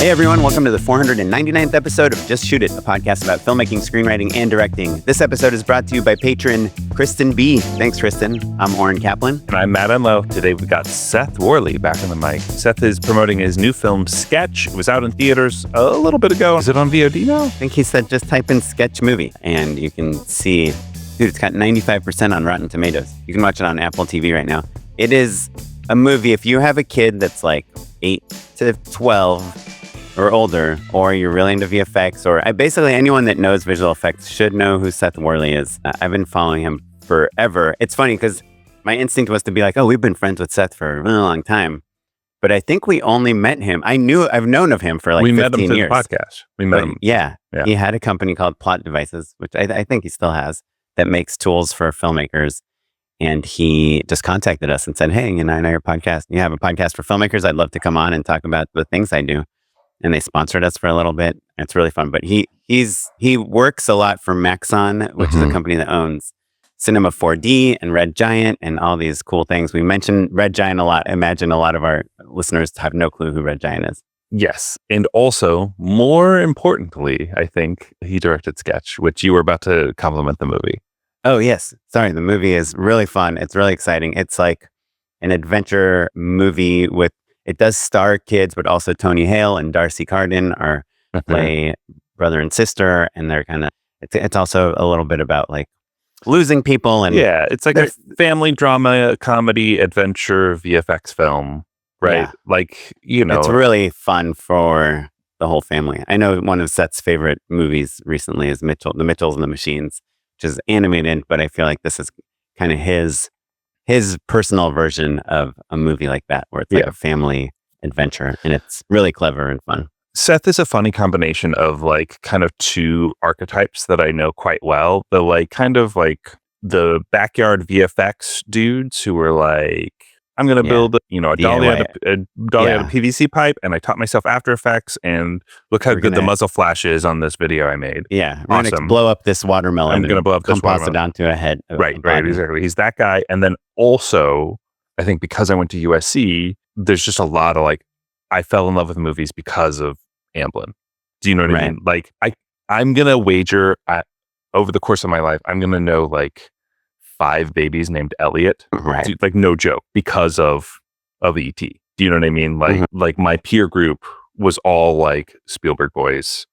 Hey everyone, welcome to the 499th episode of Just Shoot It, a podcast about filmmaking, screenwriting, and directing. This episode is brought to you by patron Kristen B. Thanks, Kristen. I'm Oren Kaplan. And I'm Matt Enlow. Today we've got Seth Worley back on the mic. Seth is promoting his new film, Sketch. It was out in theaters a little bit ago. Is it on VOD now? I think he said just type in Sketch movie, and you can see, dude, it's got 95% on Rotten Tomatoes. You can watch it on Apple TV right now. It is a movie, if you have a kid that's like 8 to 12, or older, or you're really into VFX, or basically anyone that knows visual effects should know who Seth Worley is. I've been following him forever. It's funny because my instinct was to be like, oh, we've been friends with Seth for a really long time. But I think we only met him. I've known of him for like 15 years. We met him through the podcast. We met him. Yeah. He had a company called Plot Devices, which I think he still has, that makes tools for filmmakers. And he just contacted us and said, hey, I know your podcast. You have a podcast for filmmakers. I'd love to come on and talk about the things I do. And they sponsored us for a little bit. It's really fun. But he works a lot for Maxon, which is a company that owns Cinema 4D and Red Giant and all these cool things. We mentioned Red Giant a lot. I imagine a lot of our listeners have no clue who Red Giant is. Yes. And also, more importantly, I think he directed Sketch, which you were about to compliment the movie. Oh, yes. Sorry. The movie is really fun. It's really exciting. It's like an adventure movie with, it does star kids, but also Tony Hale and Darcy Carden play brother and sister. And they're kind of, it's also a little bit about like losing people. And yeah, it's like a family drama, comedy, adventure, VFX film, right? Yeah. Like, it's really fun for the whole family. I know one of Seth's favorite movies recently is The Mitchells and the Machines, which is animated, but I feel like this is kind of his personal version of a movie like that, where it's like a family adventure, and it's really clever and fun. Seth is a funny combination of like kind of two archetypes that I know quite well. The like kind of like the backyard VFX dudes who were like, I'm going to build, a dolly out of PVC pipe, and I taught myself After Effects, and look how good the muzzle flash is on this video I made. Yeah, I'm going to blow up this watermelon. I'm going to blow up this watermelon. Composite onto a head. Right, exactly. He's that guy. And then also, I think because I went to USC, there's just a lot of like, I fell in love with movies because of Amblin. Do you know what I mean? Like, I'm going to wager over the course of my life, I'm going to know like 5 babies named Elliot, right? Like no joke, because of ET. Do you know what I mean? Like, like my peer group was all like Spielberg boys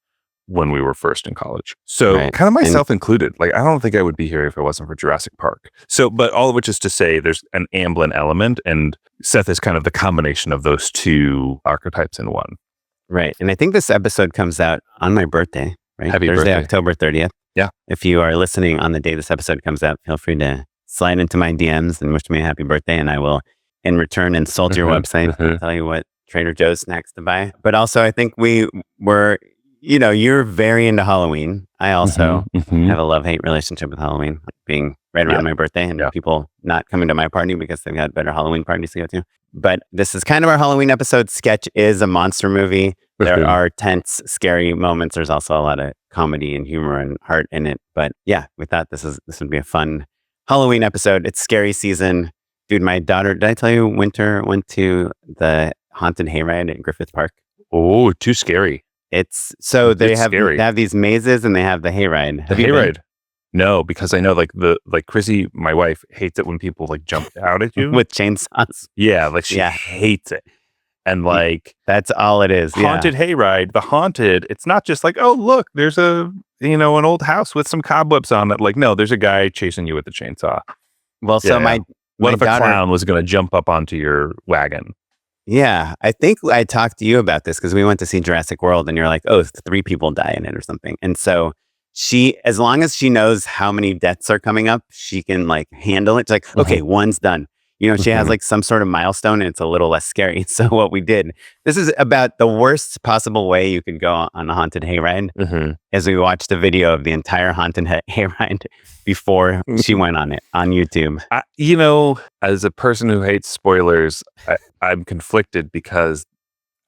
when we were first in college. So kind of myself included. Like, I don't think I would be here if it wasn't for Jurassic Park. So, but all of which is to say, there's an Amblin element, and Seth is kind of the combination of those two archetypes in one. Right, and I think this episode comes out on my birthday. Right, Happy Thursday, birthday. October 30th. Yeah. If you are listening on the day this episode comes out, feel free to slide into my DMs and wish me a happy birthday. And I will, in return, insult your website and tell you what Trader Joe's snacks to buy. But also, I think we were, you're very into Halloween. I also have a love-hate relationship with Halloween, being right around my birthday and people not coming to my party because they've got better Halloween parties to go to. But this is kind of our Halloween episode. Sketch is a monster movie. There are tense, scary moments. There's also a lot of comedy and humor and heart in it. But yeah, we thought this would be a fun Halloween episode. It's scary season. Dude, my daughter, did I tell you Winter went to the haunted hayride at Griffith Park? Oh, too scary. It's so they have these mazes and they have the hayride. The hayride. No, because I know like Chrissy, my wife, hates it when people like jump out at you with chainsaws. Yeah, like she hates it. And like that's all it is. Haunted hayride, the haunted, it's not just like, oh look, there's an old house with some cobwebs on it. Like, no, there's a guy chasing you with a chainsaw. Well, so what if a clown was going to jump up onto your wagon? Yeah, I think I talked to you about this because we went to see Jurassic World and you're like, oh, 3 people die in it or something. And so as long as she knows how many deaths are coming up, she can like handle it. It's like, okay, one's done. She has like some sort of milestone and it's a little less scary. So what we did, this is about the worst possible way you could go on a haunted hayride, as we watched a video of the entire haunted hayride before she went on it on YouTube. As a person who hates spoilers, I'm conflicted because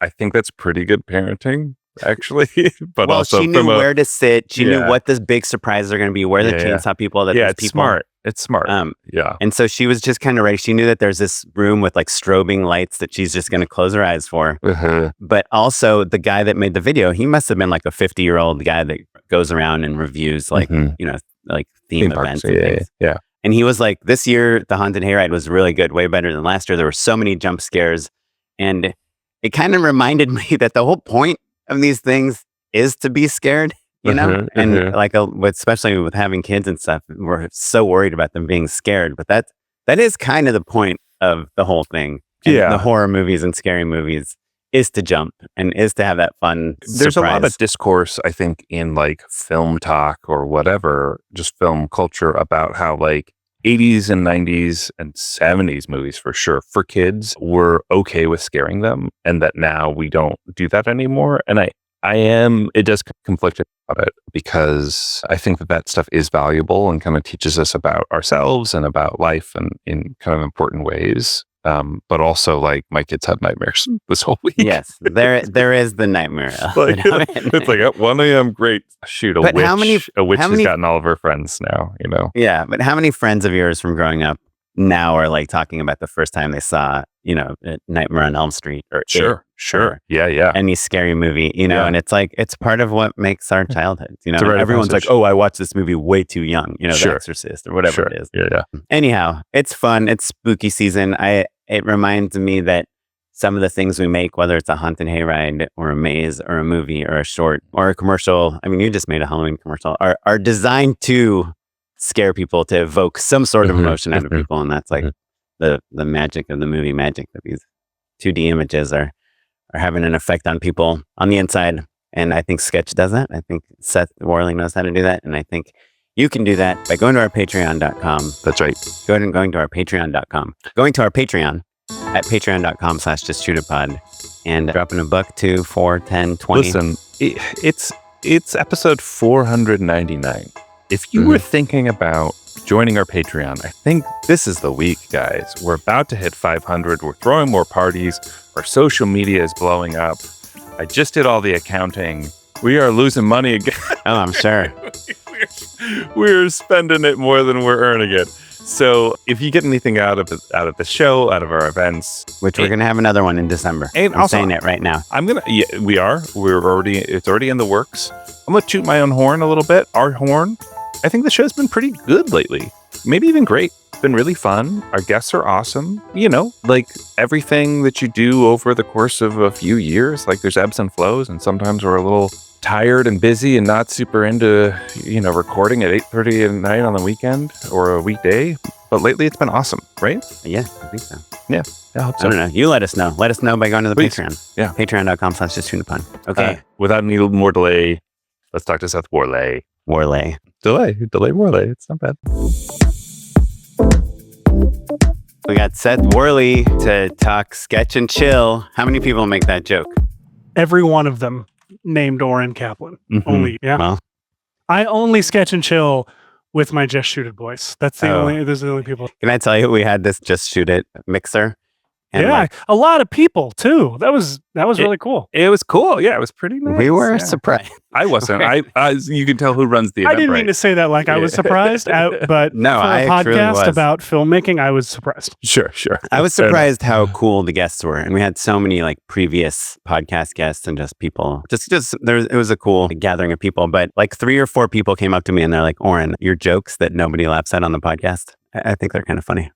I think that's pretty good parenting, actually. But also she knew where to sit. She knew what the big surprises are going to be, where the chainsaw people, it's smart. It's smart. Yeah. And so she was just kind of ready. She knew that there's this room with like strobing lights that she's just going to close her eyes for. But also the guy that made the video, he must have been like a 50-year-old guy that goes around and reviews like, like theme events and things. Yeah. And he was like, this year, the Haunted Hayride was really good, way better than last year. There were so many jump scares. And it kind of reminded me that the whole point of these things is to be scared, you know? And like, especially with having kids and stuff, we're so worried about them being scared. But that is kind of the point of the whole thing. And the horror movies and scary movies is to jump and is to have that fun There's surprise. a lot of discourse, I think, in like film talk or whatever, just film culture about how like 80s and 90s and 70s movies for sure for kids were okay with scaring them, and that now we don't do that anymore. And it does conflict about it, because I think that stuff is valuable and kind of teaches us about ourselves and about life and in kind of important ways. But also, like, my kids had nightmares this whole week. Yes, there is the nightmare. Like, it's like at 1 a.m. Great, shoot, a witch has gotten all of her friends now. You know. Yeah, but how many friends of yours from growing up now are like talking about the first time they saw, Nightmare on Elm Street or Sure. Yeah. any scary movie, and it's like it's part of what makes our childhood. Everyone's like, "Oh, I watched this movie way too young," The Exorcist or whatever it is. Yeah. Anyhow, it's fun. It's spooky season. It reminds me that some of the things we make, whether it's a haunted hayride or a maze or a movie or a short or a commercial, I mean, you just made a Halloween commercial, are designed to scare people, to evoke some sort of emotion out of people. And that's like the magic of the movie magic, that these 2D images are having an effect on people on the inside. And I think Sketch does that. I think Seth Worley knows how to do that. And I think you can do that by going to our patreon.com. That's right. Going to our patreon.com. Going to our Patreon at patreon.com/justshootitpod and dropping a buck, 2, 4, 10, 20. Listen, it's episode 499. If you were thinking about joining our Patreon, I think this is the week, guys. We're about to hit 500. We're throwing more parties. Our social media is blowing up. I just did all the accounting. We are losing money again. Oh, I'm sure. We're spending it more than we're earning it. So if you get anything out of the show, out of our events, which we're gonna have another one in December. And I'm saying it right now. It's already in the works. I'm gonna toot my own horn a little bit. Our horn. I think the show's been pretty good lately. Maybe even great. It's been really fun. Our guests are awesome. Like everything that you do over the course of a few years, like there's ebbs and flows, and sometimes we're a little tired and busy and not super into, recording at 8:30 at night on the weekend or a weekday. But lately it's been awesome, right? Yeah, I think so. Yeah, I hope so. I don't know. You let us know. Let us know by going to the Please. Patreon. Yeah. Patreon.com/justshootitpod. Okay. Without any more delay, let's talk to Seth Worley. Worley. Delay Worley. It's not bad. We got Seth Worley to talk Sketch and Chill. How many people make that joke? Every one of them named Oren Kaplan. Only, yeah. Well, I only Sketch and Chill with my Just Shoot It voice. Those are the only people. Can I tell you, we had this Just Shoot It mixer. And a lot of people too. That was really cool. It was cool. Yeah, it was pretty nice. We were surprised. I wasn't. You can tell who runs the event. I didn't mean to say that like I was surprised, but no, for a podcast was. about filmmaking, I was surprised. Sure. I was surprised how cool the guests were, and we had so many like previous podcast guests and just people. It was a cool gathering of people. But like 3 or 4 people came up to me and they're like, "Oren, your jokes that nobody laughs at on the podcast, I think they're kind of funny."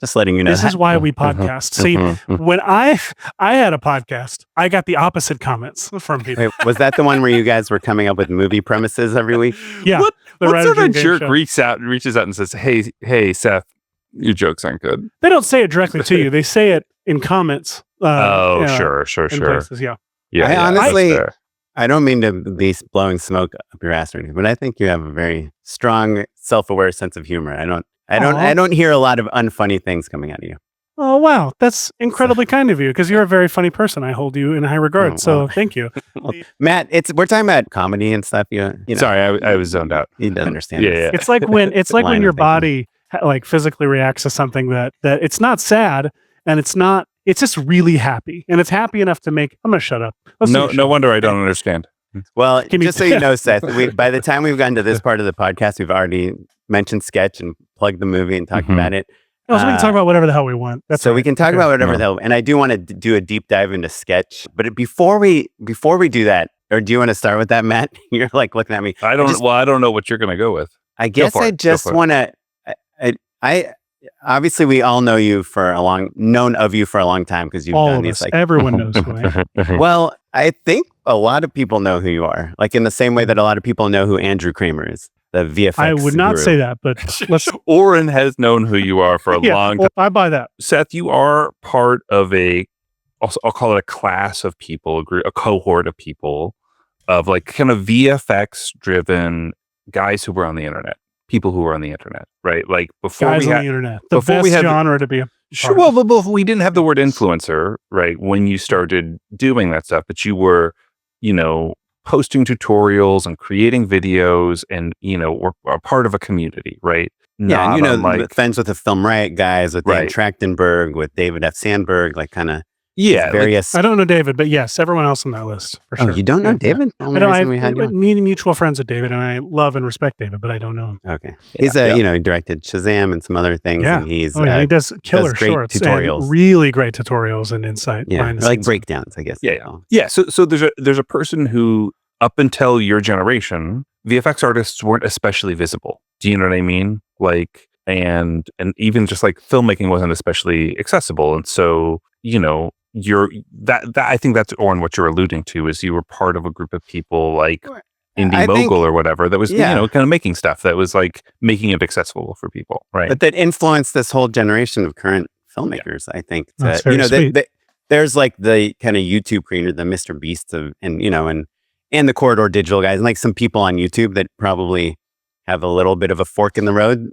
Just letting you know. This is why we podcast. See, when I had a podcast, I got the opposite comments from people. Wait, was that the one where you guys were coming up with movie premises every week? Yeah. What sort of jerk reaches out and says, "Hey, Seth, your jokes aren't good"? They don't say it directly to you. They say it in comments. Sure. In places, yeah. I honestly, I don't mean to be blowing smoke up your ass or anything, but I think you have a very strong, self-aware sense of humor. I don't hear a lot of unfunny things coming out of you. Oh, wow. That's incredibly kind of you, because you're a very funny person. I hold you in high regard. So thank you. Well, Matt, we're talking about comedy and stuff. You know. Sorry, I was zoned out. You don't understand. Yeah. It's like when your body like physically reacts to something that it's not sad and it's just really happy, and it's happy enough to make. I'm gonna shut up. No wonder I don't understand. Well, just so you know, Seth, by the time we've gotten to this part of the podcast, we've already mentioned sketch and plugged the movie and talked about it. So we can talk about whatever the hell we want. We can talk about whatever the hell. And I do want to do a deep dive into sketch. But before we do that, or do you want to start with that, Matt? You're like looking at me. I don't know what you're going to go with. I guess I just want to. I obviously we all know you known of you for a long time because you've all done of these. Us, everyone knows who I am. Well, I think a lot of people know who you are. Like in the same way that a lot of people know who Andrew Kramer is. The VFX I would not say that, but Oren has known who you are for a long time. I buy that. Seth, you are part of I'll call it a class of people, a cohort of people of like kind of VFX driven guys who were on the internet, people who were on the internet, right? Like before guys on the internet, the best genre to be a sure. Well, before we didn't have the word influencer, right? When you started doing that stuff, but you were, posting tutorials and creating videos and, were a part of a community, right? Yeah, and friends with the Film Riot guys, with Dan Trachtenberg, with David F. Sandberg, like kind of various. I don't know David, but yes, everyone else on that list for sure. Oh, you don't know David? I don't. I meet mutual friends with David, and I love and respect David, but I don't know him. Okay, he's he directed Shazam and some other things. Yeah, and he's he does killer great shorts, tutorials, and really great tutorials and insight. Yeah, like breakdowns, I guess. Yeah. So there's a person who, up until your generation, VFX artists weren't especially visible. Do you know what I mean? Like, and even just like filmmaking wasn't especially accessible, and so I think that's Oren, what you're alluding to is you were part of a group of people like Indie Mogul or whatever that was kind of making stuff that was like making it accessible for people, right? But that influenced this whole generation of current filmmakers. I think there's like the kind of YouTube creator, the Mr. Beasts of and the Corridor Digital guys, and like some people on YouTube that probably have a little bit of a fork in the road.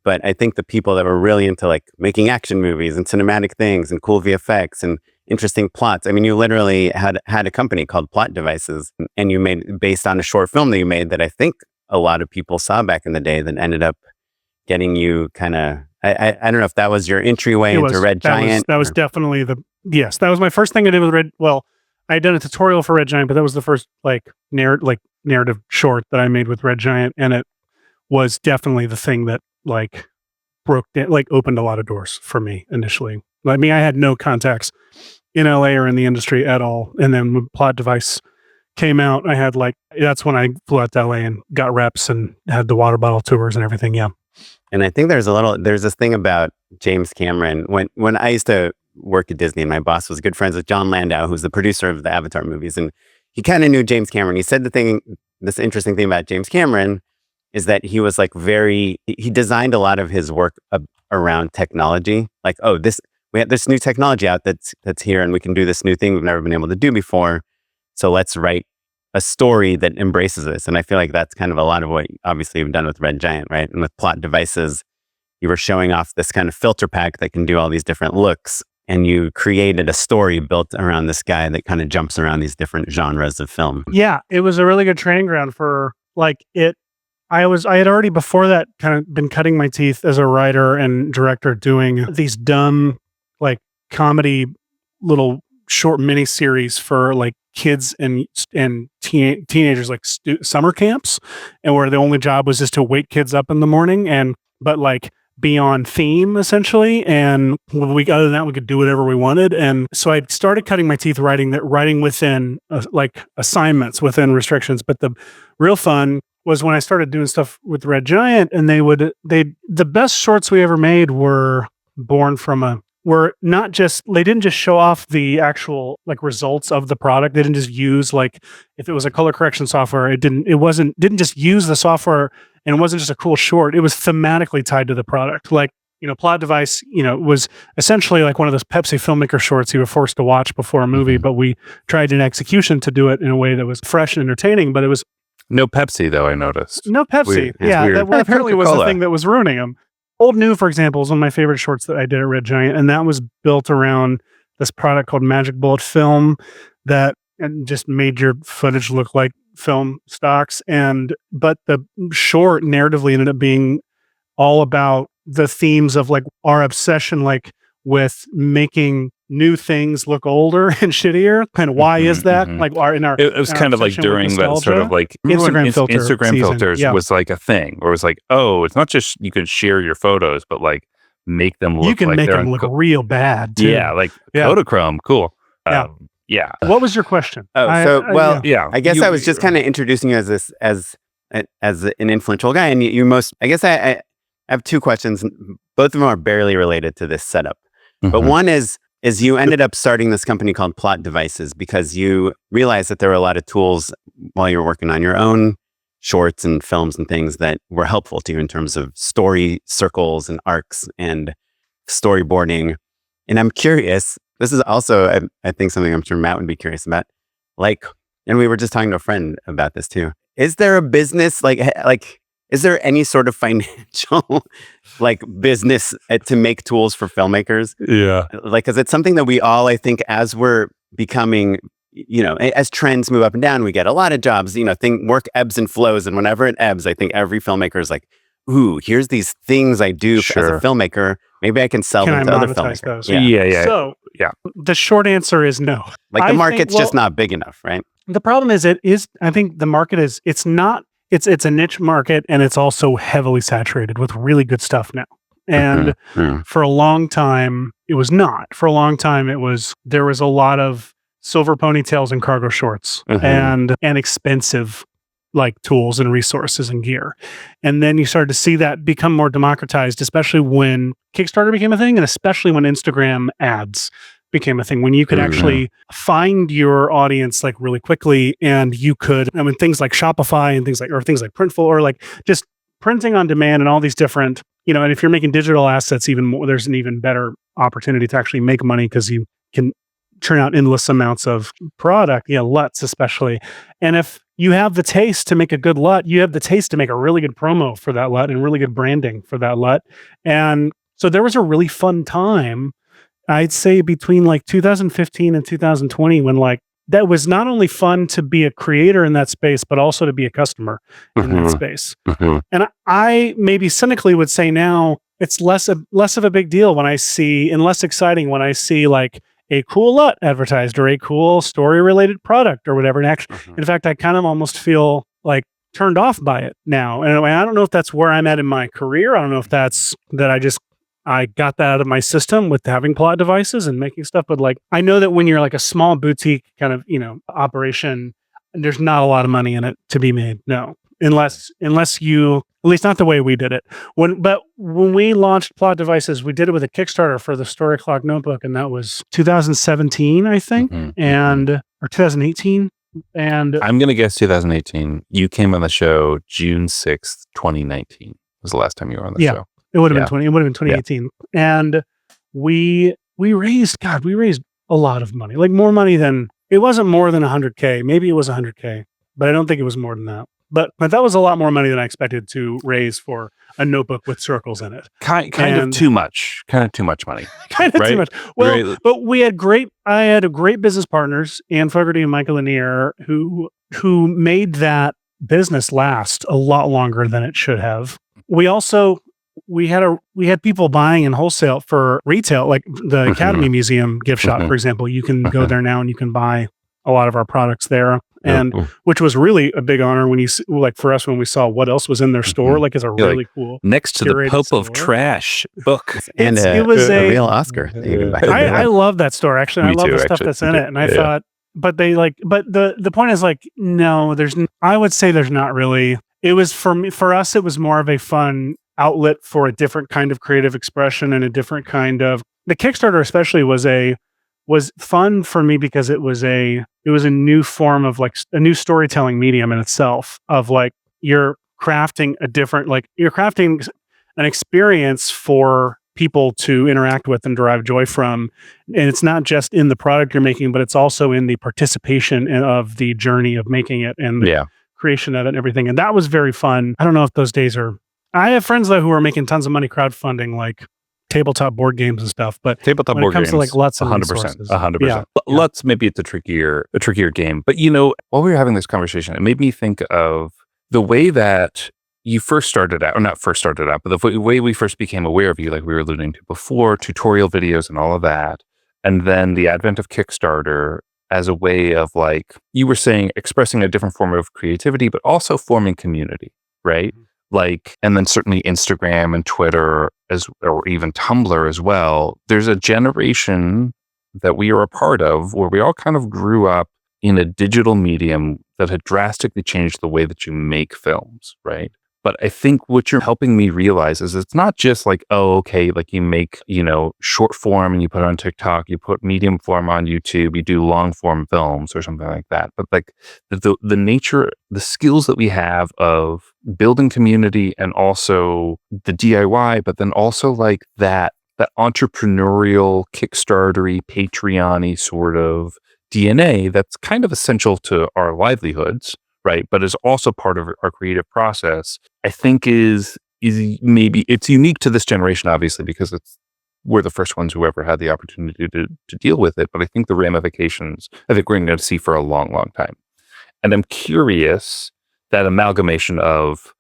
But I think the people that were really into like making action movies and cinematic things and cool VFX and interesting plots. I mean, you literally had a company called Plot Devices, and you made based on a short film that you made that I think a lot of people saw back in the day that ended up getting you kind of, I don't know if that was your entryway into Red Giant. That was definitely that was my first thing I did with Red. Well, I had done a tutorial for Red Giant, but that was the first narrative short that I made with Red Giant. And it was definitely the thing that opened a lot of doors for me initially. I mean, I had no contacts in LA or in the industry at all. And then when Plot Device came out, I had that's when I flew out to LA and got reps and had the water bottle tours and everything. Yeah. And I think there's this thing about James Cameron. When I used to work at Disney and my boss was good friends with John Landau, who's the producer of the Avatar movies. And he kind of knew James Cameron. He said this interesting thing about James Cameron is that he was he designed a lot of his work around technology. Like, we have this new technology out that's here and we can do this new thing we've never been able to do before. So let's write a story that embraces this. And I feel like that's kind of a lot of what obviously you've done with Red Giant, right? And with Plot Devices, you were showing off this kind of filter pack that can do all these different looks. And you created a story built around this guy that kind of jumps around these different genres of film. Yeah, it was a really good training ground for it. I had already before that kind of been cutting my teeth as a writer and director doing these dumb comedy little short mini series for kids and teenagers, summer camps, and where the only job was just to wake kids up in the morning but be on theme essentially. And other than that, we could do whatever we wanted. And so I started cutting my teeth writing within assignments within restrictions. But the real fun was when I started doing stuff with Red Giant, and the best shorts we ever made were born from they didn't just show off the actual results of the product. They didn't just use if it was a color correction software, it didn't just use the software, and it wasn't just a cool short. It was thematically tied to the product. Plot Device, was essentially one of those Pepsi filmmaker shorts you were forced to watch before a movie, but we tried an execution to do it in a way that was fresh and entertaining, but it was no Pepsi though, I noticed. No Pepsi. That apparently was the thing that was ruining them. Old New, for example, is one of my favorite shorts that I did at Red Giant, and that was built around this product called Magic Bullet Film that just made your footage look like film stocks. But the short narratively ended up being all about the themes of our obsession with making new things look older and shittier. Kind of why is that? Like it was kind of like during that sort of like Instagram filters was like a thing, or it was like, oh, it's not just you can share your photos, but like make them look. You can like make them look real bad too. Yeah, like Kodachrome, cool. Yeah. What was your question? I guess I was just kind of introducing you as an influential guy, and I guess I have two questions. Both of them are barely related to this setup, but one is you ended up starting this company called Plot Devices because you realized that there were a lot of tools while you were working on your own shorts and films and things that were helpful to you in terms of story circles and arcs and storyboarding. And I'm curious, this is also, I think, something I'm sure Matt would be curious about. Like, and we were just talking to a friend about this too. Is there a business, is there any sort of financial, business to make tools for filmmakers? Yeah. Because it's something that we all, I think, as we're becoming, as trends move up and down, we get a lot of jobs, work ebbs and flows. And whenever it ebbs, I think every filmmaker is like, ooh, here's these things I do as a filmmaker. Maybe I can sell them to other filmmakers. Those? Yeah. So the short answer is no. The market's just not big enough, right? The problem is I think the market it's a niche market, and it's also heavily saturated with really good stuff now. And for a long time, it was not. For a long time, there was a lot of silver ponytails and cargo shorts and expensive tools and resources and gear. And then you started to see that become more democratized, especially when Kickstarter became a thing, and especially when Instagram ads became a thing, when you could actually find your audience really quickly, and you could, things like Shopify and things like Printful, or just printing on demand and all these different, and if you're making digital assets even more, there's an even better opportunity to actually make money because you can churn out endless amounts of product, LUTs especially. And if you have the taste to make a good LUT, you have the taste to make a really good promo for that LUT and really good branding for that LUT. And so there was a really fun time, I'd say between 2015 and 2020, when that was not only fun to be a creator in that space, but also to be a customer in that space. And I maybe cynically would say now it's less of a big deal when I see, and less exciting when I see a cool LUT advertised or a cool story related product or whatever. And actually, in fact, I kind of almost feel turned off by it now. And I don't know if that's where I'm at in my career. I don't know if that's that I got that out of my system with having Plot Devices and making stuff. But I know that when you're a small boutique kind of, operation, there's not a lot of money in it to be made. No, unless you, at least not the way we did it. When we launched Plot Devices, we did it with a Kickstarter for the Story Clock Notebook, and that was 2017, I think, or 2018. And I'm going to guess 2018. You came on the show June 6th, 2019 was the last time you were on the show. It would have been 2018. And we raised a lot of money, more money than, it wasn't more than 100K. Maybe it was 100K, but I don't think it was more than that. But that was a lot more money than I expected to raise for a notebook with circles in it. Kind of too much money. Kind of too much. Well, but I had great business partners, Ann Fogarty and Michael Lanier, who made that business last a lot longer than it should have. We had people buying in wholesale for retail, like the Academy Museum gift shop, for example. You can go there now and you can buy a lot of our products there. And which was really a big honor when you for us, when we saw what else was in their store, it's a really cool next to the Pope of Trash book. And it was a real Oscar. I love that store. Actually, I love the stuff that's in it. And I thought, but the point is no, I would say there's not really. It was for us, it was more of a fun outlet for a different kind of creative expression and a different kind of, the Kickstarter especially was fun for me because it was a new form of a new storytelling medium in itself, of you're crafting an experience for people to interact with and derive joy from. And it's not just in the product you're making, but it's also in the participation of the journey of making it and the creation of it and everything. And that was very fun. I don't know if those days are, I have friends though who are making tons of money crowdfunding tabletop board games and stuff, but tabletop when board it comes games, to LUTs and 100%. LUTs, maybe it's a trickier game. But while we were having this conversation, it made me think of the way that you first started out, or not first started out, but the way we first became aware of you, like we were alluding to before, tutorial videos and all of that. and then the advent of Kickstarter as a way of, like you were saying, expressing a different form of creativity, but also forming community, right? Like, and then certainly Instagram and Twitter or even Tumblr as well. There's a generation that we are a part of where we all kind of grew up in a digital medium that had drastically changed the way that you make films, right? But I think what you're helping me realize is it's not just like, oh, okay, like you make, short form and you put it on TikTok, you put medium form on YouTube, you do long form films or something like that. But like the nature, the skills that we have of building community and also the DIY, but then also like that entrepreneurial, Kickstarter-y, Patreon-y sort of DNA that's kind of essential to our livelihoods, right? But is also part of our creative process, I think is maybe it's unique to this generation, obviously, because we're the first ones who ever had the opportunity to deal with it. But I think the ramifications, I think we're going to see for a long, long time. And I'm curious that amalgamation of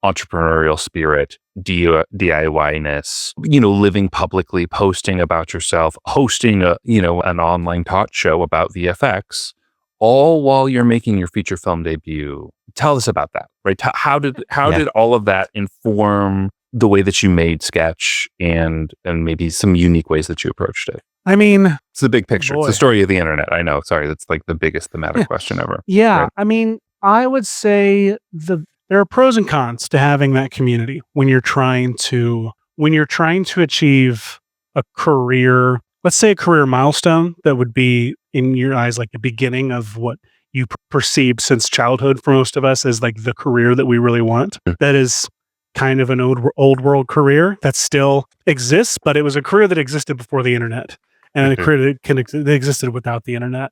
entrepreneurial spirit, DIY-ness, living publicly, posting about yourself, hosting an online talk show about VFX, all while you're making your feature film debut. Tell us about that, right? How did all of that inform the way that you made Sketch and maybe some unique ways that you approached it? I mean, it's the big picture. It's the story of the internet. I know. Sorry, that's like the biggest thematic question ever. Yeah, right? I mean, I would say there are pros and cons to having that community when you're trying to achieve a career, let's say a career milestone that would be in your eyes like the beginning of what you perceive since childhood for most of us as like the career that we really want. That is kind of an old world career that still exists, but it was a career that existed before the internet and a career that existed without the internet.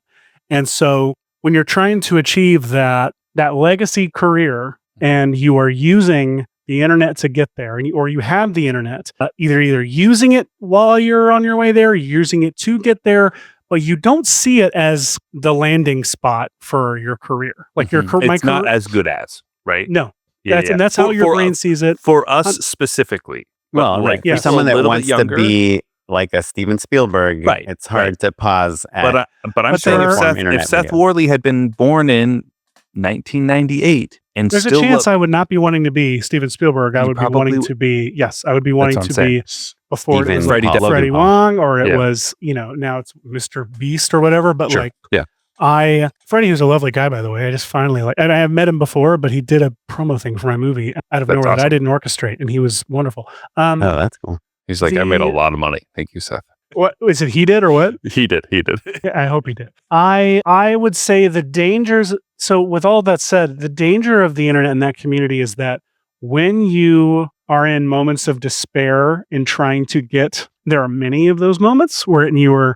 And so when you're trying to achieve that legacy career and you are using the internet to get there, or you have the internet, either using it while you're on your way there, using it to get there, but you don't see it as the landing spot for your career. Like it's not as good as, right? No, and that's how your brain sees it. For us specifically, well, like for someone that wants to be like a Steven Spielberg, right? It's hard to pause. But I'm saying if Seth Worley had been born in 1998. And there's a chance I would not be wanting to be Steven Spielberg. I would be wanting to be, I would be wanting to be before it was Freddie Wong, or it was, now it's Mr. Beast or whatever. But Freddie was a lovely guy, by the way. I just finally and I have met him before, but he did a promo thing for my movie out of nowhere that I didn't orchestrate, and he was wonderful. Oh, that's cool. He's like, I made a lot of money. Thank you, Seth. What is it? He did or what? He did. I hope he did. I would say the dangers. So with all that said, the danger of the internet and that community is that when you are in moments of despair in trying to there are many of those moments where you are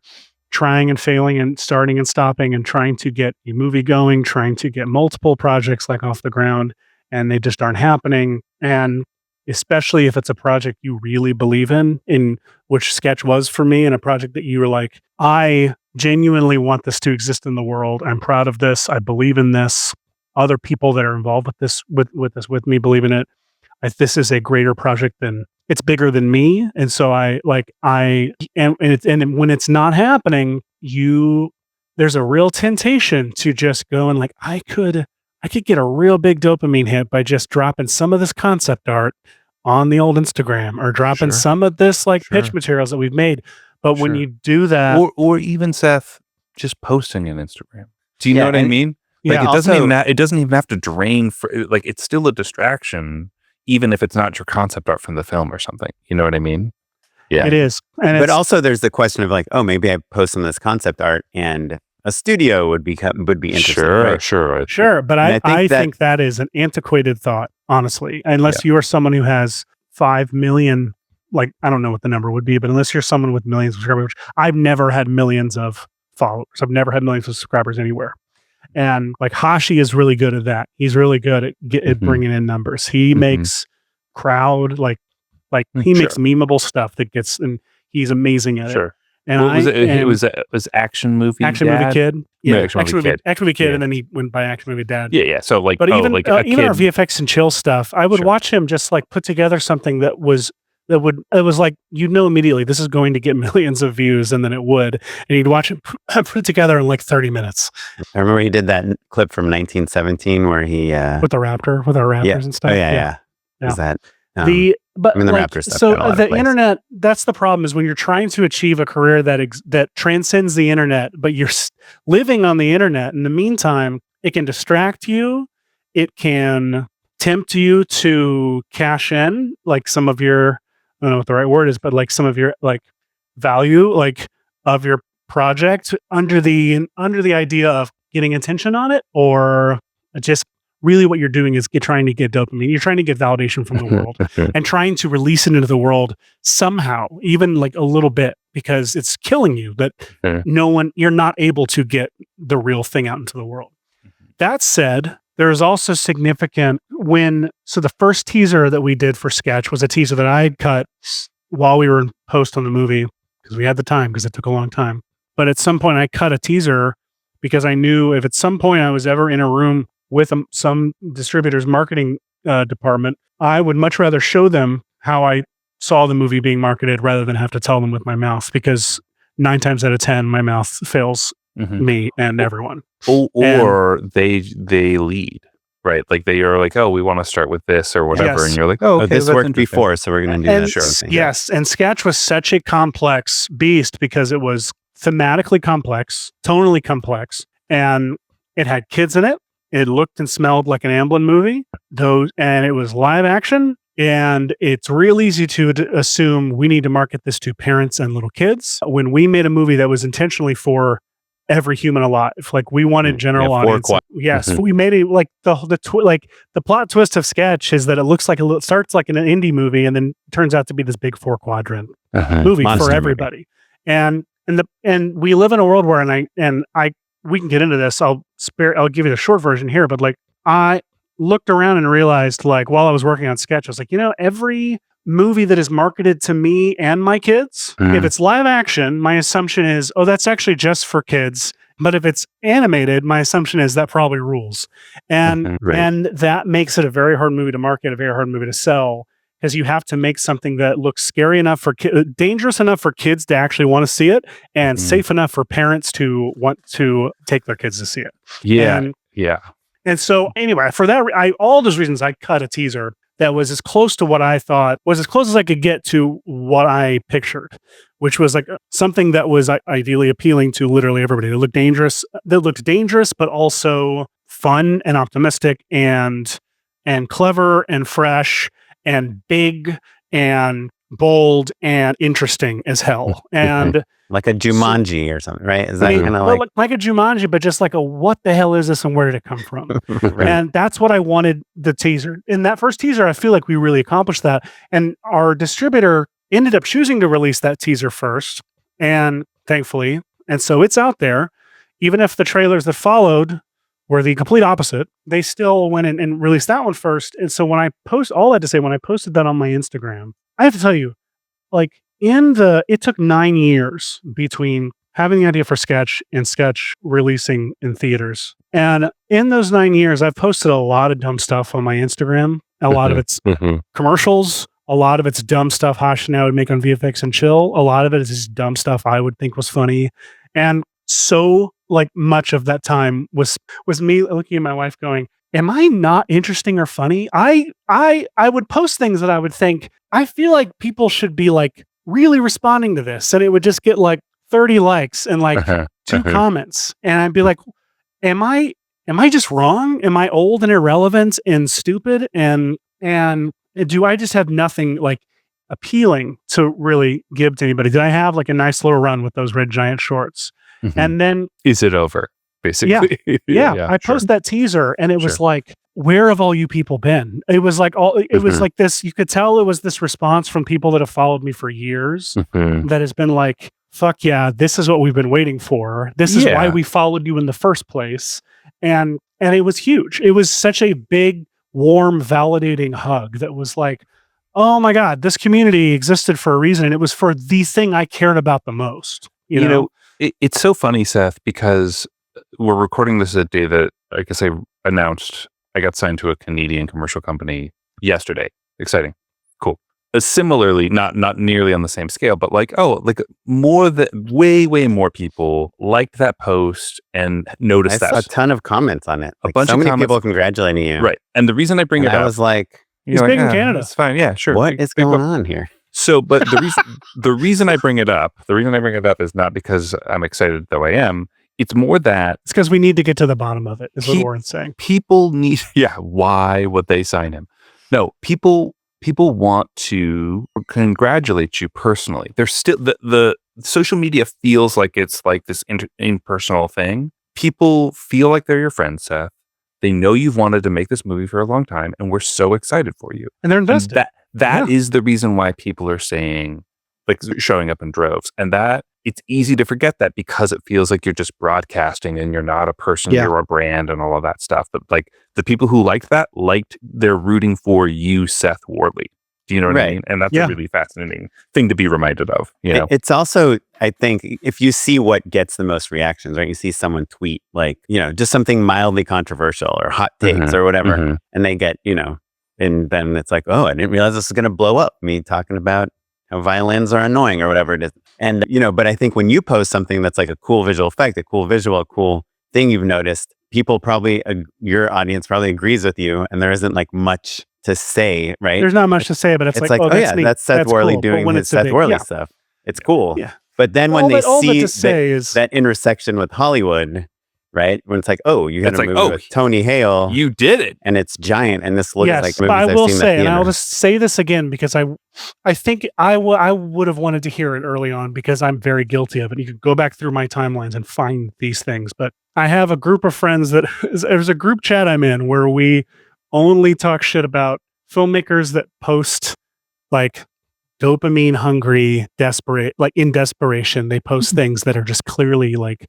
trying and failing and starting and stopping and trying to get a movie going, trying to get multiple projects like off the ground, and they just aren't happening. And especially if it's a project you really believe in which Sketch was for me, and a project that you were like, I genuinely want this to exist in the world. I'm proud of this. I believe in this. Other people that are involved with this, with me believe in it. This is a greater project it's bigger than me. And so and when it's not happening, there's a real temptation to just go and like, I could get a real big dopamine hit by just dropping some of this concept art on the old Instagram, or dropping some of this pitch materials that we've made. But when you do that, or even Seth just posting on Instagram, do you know what I mean? Like it doesn't even have to drain it's still a distraction, even if it's not your concept art from the film or something. You know what I mean? Yeah, it is. But also there's the question of like, oh, maybe I post some of this concept art and a studio would be interested. Sure. But I think that is an antiquated thought, honestly, unless you are someone who has 5 million, I don't know what the number would be, but unless you're someone with millions of subscribers, I've never had millions of followers. I've never had millions of subscribers anywhere. And Hashi is really good at that. He's really good at bringing in numbers. He makes crowd, he makes memeable stuff that gets, and he's amazing at it. And it was Action Movie Kid. Yeah, Action Movie Kid, and then he went by Action Movie Dad. Yeah. So even our VFX and chill stuff, I would watch him just put together something that was it was like, immediately this is going to get millions of views, and then it would, and you'd watch it put it together in like 30 minutes. I remember he did that clip from 1917 where he with our raptors and stuff. Yeah. Is that Raptor stuff? So the internet, that's the problem, is when you're trying to achieve a career that transcends the internet, but you're living on the internet. In the meantime, it can distract you. It can tempt you to cash in, like some of your, I don't know what the right word is, but like some of your like value, like of your project under the idea of getting attention on it, or just really what you're doing is trying to get dopamine. You're trying to get validation from the world and trying to release it into the world somehow, even like a little bit, because it's killing you. But you're not able to get the real thing out into the world. That said, there is also significant so the first teaser that we did for Sketch was a teaser that I had cut while we were in post on the movie, because we had the time, because it took a long time. But at some point I cut a teaser because I knew if at some point I was ever in a room with some distributor's marketing department, I would much rather show them how I saw the movie being marketed rather than have to tell them with my mouth, because 9 times out of 10, my mouth fails me and everyone. Or they lead, right? Like they are like, oh, we want to start with this or whatever. Yes. And you're like, oh, okay, this worked before, so we're going to do that. Sure. Yes. And Sketch was such a complex beast because it was thematically complex, tonally complex, and it had kids in it. It looked and smelled like an Amblin movie, and it was live action. And it's real easy to assume we need to market this to parents and little kids, when we made a movie that was intentionally for every human alive. Like, we wanted general audience. Yes, we made it like the plot twist of Sketch is that it looks like it starts like an indie movie and then turns out to be this big 4-quadrant movie for everybody. Movie. And we live in a world where we can get into this. I'll give you the short version here, but like, I looked around and realized, like, while I was working on Sketch, I was like, every movie that is marketed to me and my kids, if it's live action, my assumption is, oh, that's actually just for kids. But if it's animated, my assumption is that probably rules. And and that makes it a very hard movie to market, a very hard movie to sell, because you have to make something that looks scary enough for dangerous enough for kids to actually want to see it, and safe enough for parents to want to take their kids to see it. And so anyway, for that, all those reasons, I cut a teaser that was as close to what I thought was as close as I could get to what I pictured, which was like something that was ideally appealing to literally everybody. They looked dangerous, but also fun and optimistic and clever and fresh and big and bold and interesting as hell. And like a Jumanji or something, right? Is that kind of like a Jumanji, but just like a, what the hell is this and where did it come from? And that's what I wanted the teaser. In that first teaser, I feel like we really accomplished that. And our distributor ended up choosing to release that teaser first, and thankfully. And so it's out there. Even if the trailers that followed were the complete opposite, they still went in and released that one first. And so when I posted that on my Instagram, I have to tell you, like, it took 9 years between having the idea for Sketch and Sketch releasing in theaters. And in those 9 years, I've posted a lot of dumb stuff on my Instagram. A lot of it's commercials. A lot of it's dumb stuff Hash and I would make on VFX and Chill. A lot of it is just dumb stuff I would think was funny. And so, like, much of that time was me looking at my wife going, am I not interesting or funny? I would post things that I would think, I feel like people should be like really responding to this, and it would just get like 30 likes and like 2 comments, and I'd be like, am I just wrong? Am I old and irrelevant and stupid, and do I just have nothing like appealing to really give to anybody? Did I have like a nice little run with those red giant shorts? And then, is it over? Basically, yeah. I posted that teaser, and it was like, where have all you people been? It was like was like this. You could tell it was this response from people that have followed me for years that has been like, fuck yeah, this is what we've been waiting for. This is why we followed you in the first place. And it was huge. It was such a big, warm, validating hug that was like, oh my God, this community existed for a reason. And it was for the thing I cared about the most. You know? It's so funny, Seth, because we're recording this a day that I guess I announced I got signed to a Canadian commercial company yesterday. Exciting. Cool. similarly, not nearly on the same scale, but like way more people liked that post and noticed I saw a ton of comments on it. A bunch of many people congratulating you. Right. And the reason I bring it up, I was like, he's big in Canada. It's fine. Yeah, sure. What is going on here? So, but the reason I bring it up is not because I'm excited, though I am. It's more that it's because we need to get to the bottom of it. Is what Warren's saying. People need, why would they sign him? No, people want to congratulate you personally. There's still the social media feels like it's like this impersonal thing. People feel like they're your friends, Seth. They know you've wanted to make this movie for a long time, and we're so excited for you. And they're invested. And that is the reason why people are saying, like, showing up in droves. And that it's easy to forget that because it feels like you're just broadcasting and you're not a person, you're a brand and all of that stuff. But like the people who they're rooting for you, Seth Worley. Do you know what I mean? And that's a really fascinating thing to be reminded of. You know? It's also, I think, if you see what gets the most reactions, right? You see someone tweet like, just something mildly controversial or hot takes or whatever, and they get, and then it's like, oh, I didn't realize this was going to blow up. Me talking about how violins are annoying or whatever it is. And, but I think when you post something that's like a cool visual effect, a cool thing you've noticed, people probably, your audience probably agrees with you, and there isn't like much to say, right? There's not much to say, but it's like, oh, yeah, that's Seth Worley doing his Seth Worley stuff. It's cool. Yeah. But then when they see that intersection with Hollywood, right? When it's like, oh, you had a movie with Tony Hale. You did it. And it's giant. And this looks like movies but I I've will seen say, and I'll just say this again, because I think I would have wanted to hear it early on because I'm very guilty of it. You could go back through my timelines and find these things. But I have a group of friends there's a group chat I'm in where we only talk shit about filmmakers that post like dopamine hungry, desperate, like in desperation, they post things that are just clearly like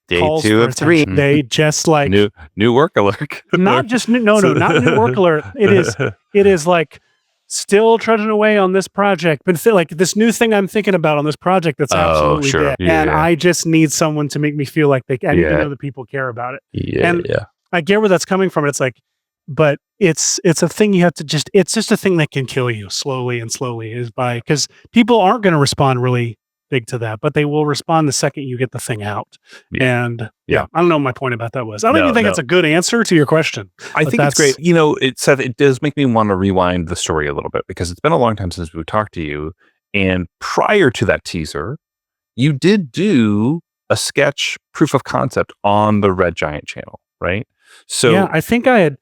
day 2 of 3. They just like new work alert. Not just not new work alert. It is like still trudging away on this project, but like this new thing I'm thinking about on this project that's absolutely dead. And I just need someone to make me feel like I need to know that people care about it. I get where that's coming from. It's like, but it's a thing you have to it's just a thing that can kill you slowly because people aren't going to respond really big to that, but they will respond the second you get the thing out. And I don't know what my point about that was. I don't even think it's a good answer to your question. I think it's great. Seth, it does make me want to rewind the story a little bit because it's been a long time since we talked to you. And prior to that teaser, you did do a sketch proof of concept on the Red Giant channel, right? So I think I had,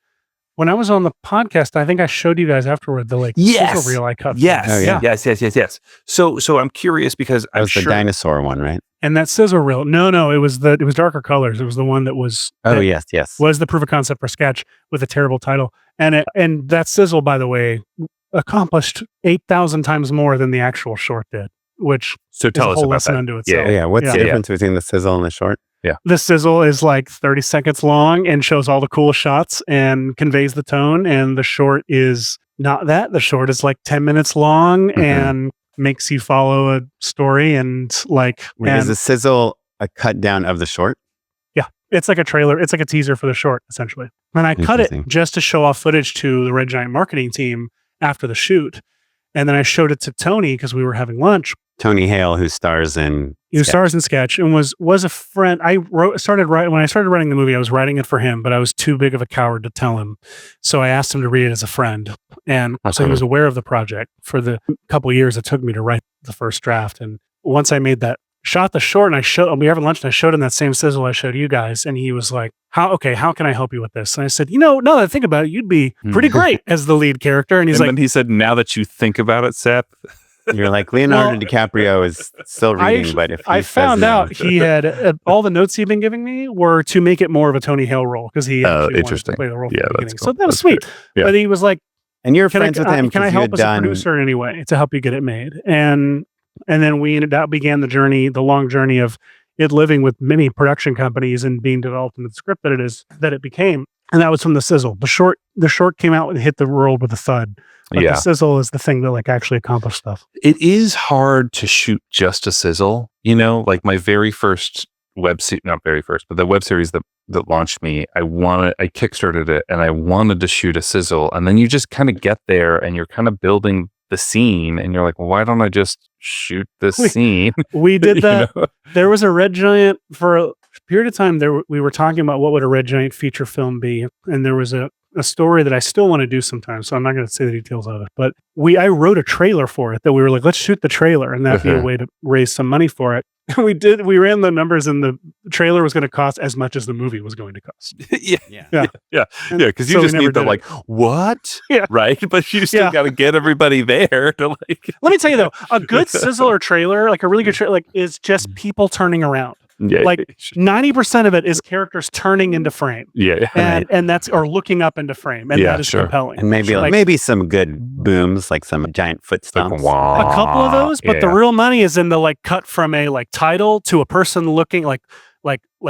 when I was on the podcast, I think I showed you guys afterward the sizzle reel I cut. Yes. So I'm curious because that was the dinosaur one, right? And that sizzle reel, no, it was darker colors. It was the one that was yes, was the proof of concept for sketch with a terrible title. And that sizzle, by the way, accomplished 8,000 times more than the actual short did, which tell is a us whole about lesson that. unto itself. What's the difference between the sizzle and the short? The sizzle is like 30 seconds long and shows all the cool shots and conveys the tone. And the short is not that. The short is like 10 minutes long and makes you follow a story and like. Is the sizzle a cut down of the short? Yeah, it's like a trailer. It's like a teaser for the short, essentially. And I cut it just to show off footage to the Red Giant marketing team after the shoot. And then I showed it to Tony because we were having lunch. Tony Hale, who stars in Sketch and was a friend. When I started writing the movie, I was writing it for him, but I was too big of a coward to tell him. So I asked him to read it as a friend. And so he was aware of the project for the couple of years it took me to write the first draft. And once I shot the short and we were having lunch and I showed him that same sizzle I showed you guys. And he was like, how can I help you with this? And I said, now that I think about it, you'd be pretty great as the lead character. And then he said, now that you think about it, Seth. You're like, Leonardo DiCaprio is still reading, but if I found out he had all the notes he'd been giving me were to make it more of a Tony Hale role because he wanted to play the role from the beginning. Cool. So that was sweet. But he was like, and you're friends with him. Can I help as a producer in any way to help you get it made? And then began the long journey of it living with many production companies and being developed into the script that it became. And that was from the sizzle. The short came out and hit the world with a thud. But the sizzle is the thing that like actually accomplished stuff. It is hard to shoot just a sizzle. Like my very first not very first, but the web series that launched me, I kickstarted it and I wanted to shoot a sizzle. And then you just kind of get there and you're kind of building the scene, and you're like, well, why don't I just shoot this scene? We did that. You know? There was a Red Giant for a period of time. We were talking about what would a Red Giant feature film be, and there was a story that I still want to do sometime, so I'm not going to say the details of it. But I wrote a trailer for it that we were like, let's shoot the trailer, and that'd be a way to raise some money for it. We did. We ran the numbers, and the trailer was going to cost as much as the movie was going to cost. Yeah. Because you just need the like, what? Yeah. Right. But you still got to get everybody there to like. Let me tell you though, a good sizzler trailer, like a really good trailer, like is just people turning around. Yeah. Like 90% of it is characters turning into frame. Yeah. And that's, or looking up into frame. And that is compelling. And maybe maybe some good booms, like some giant foot stomps. Like, a couple of those, but the real money is in the like cut from a like title to a person looking like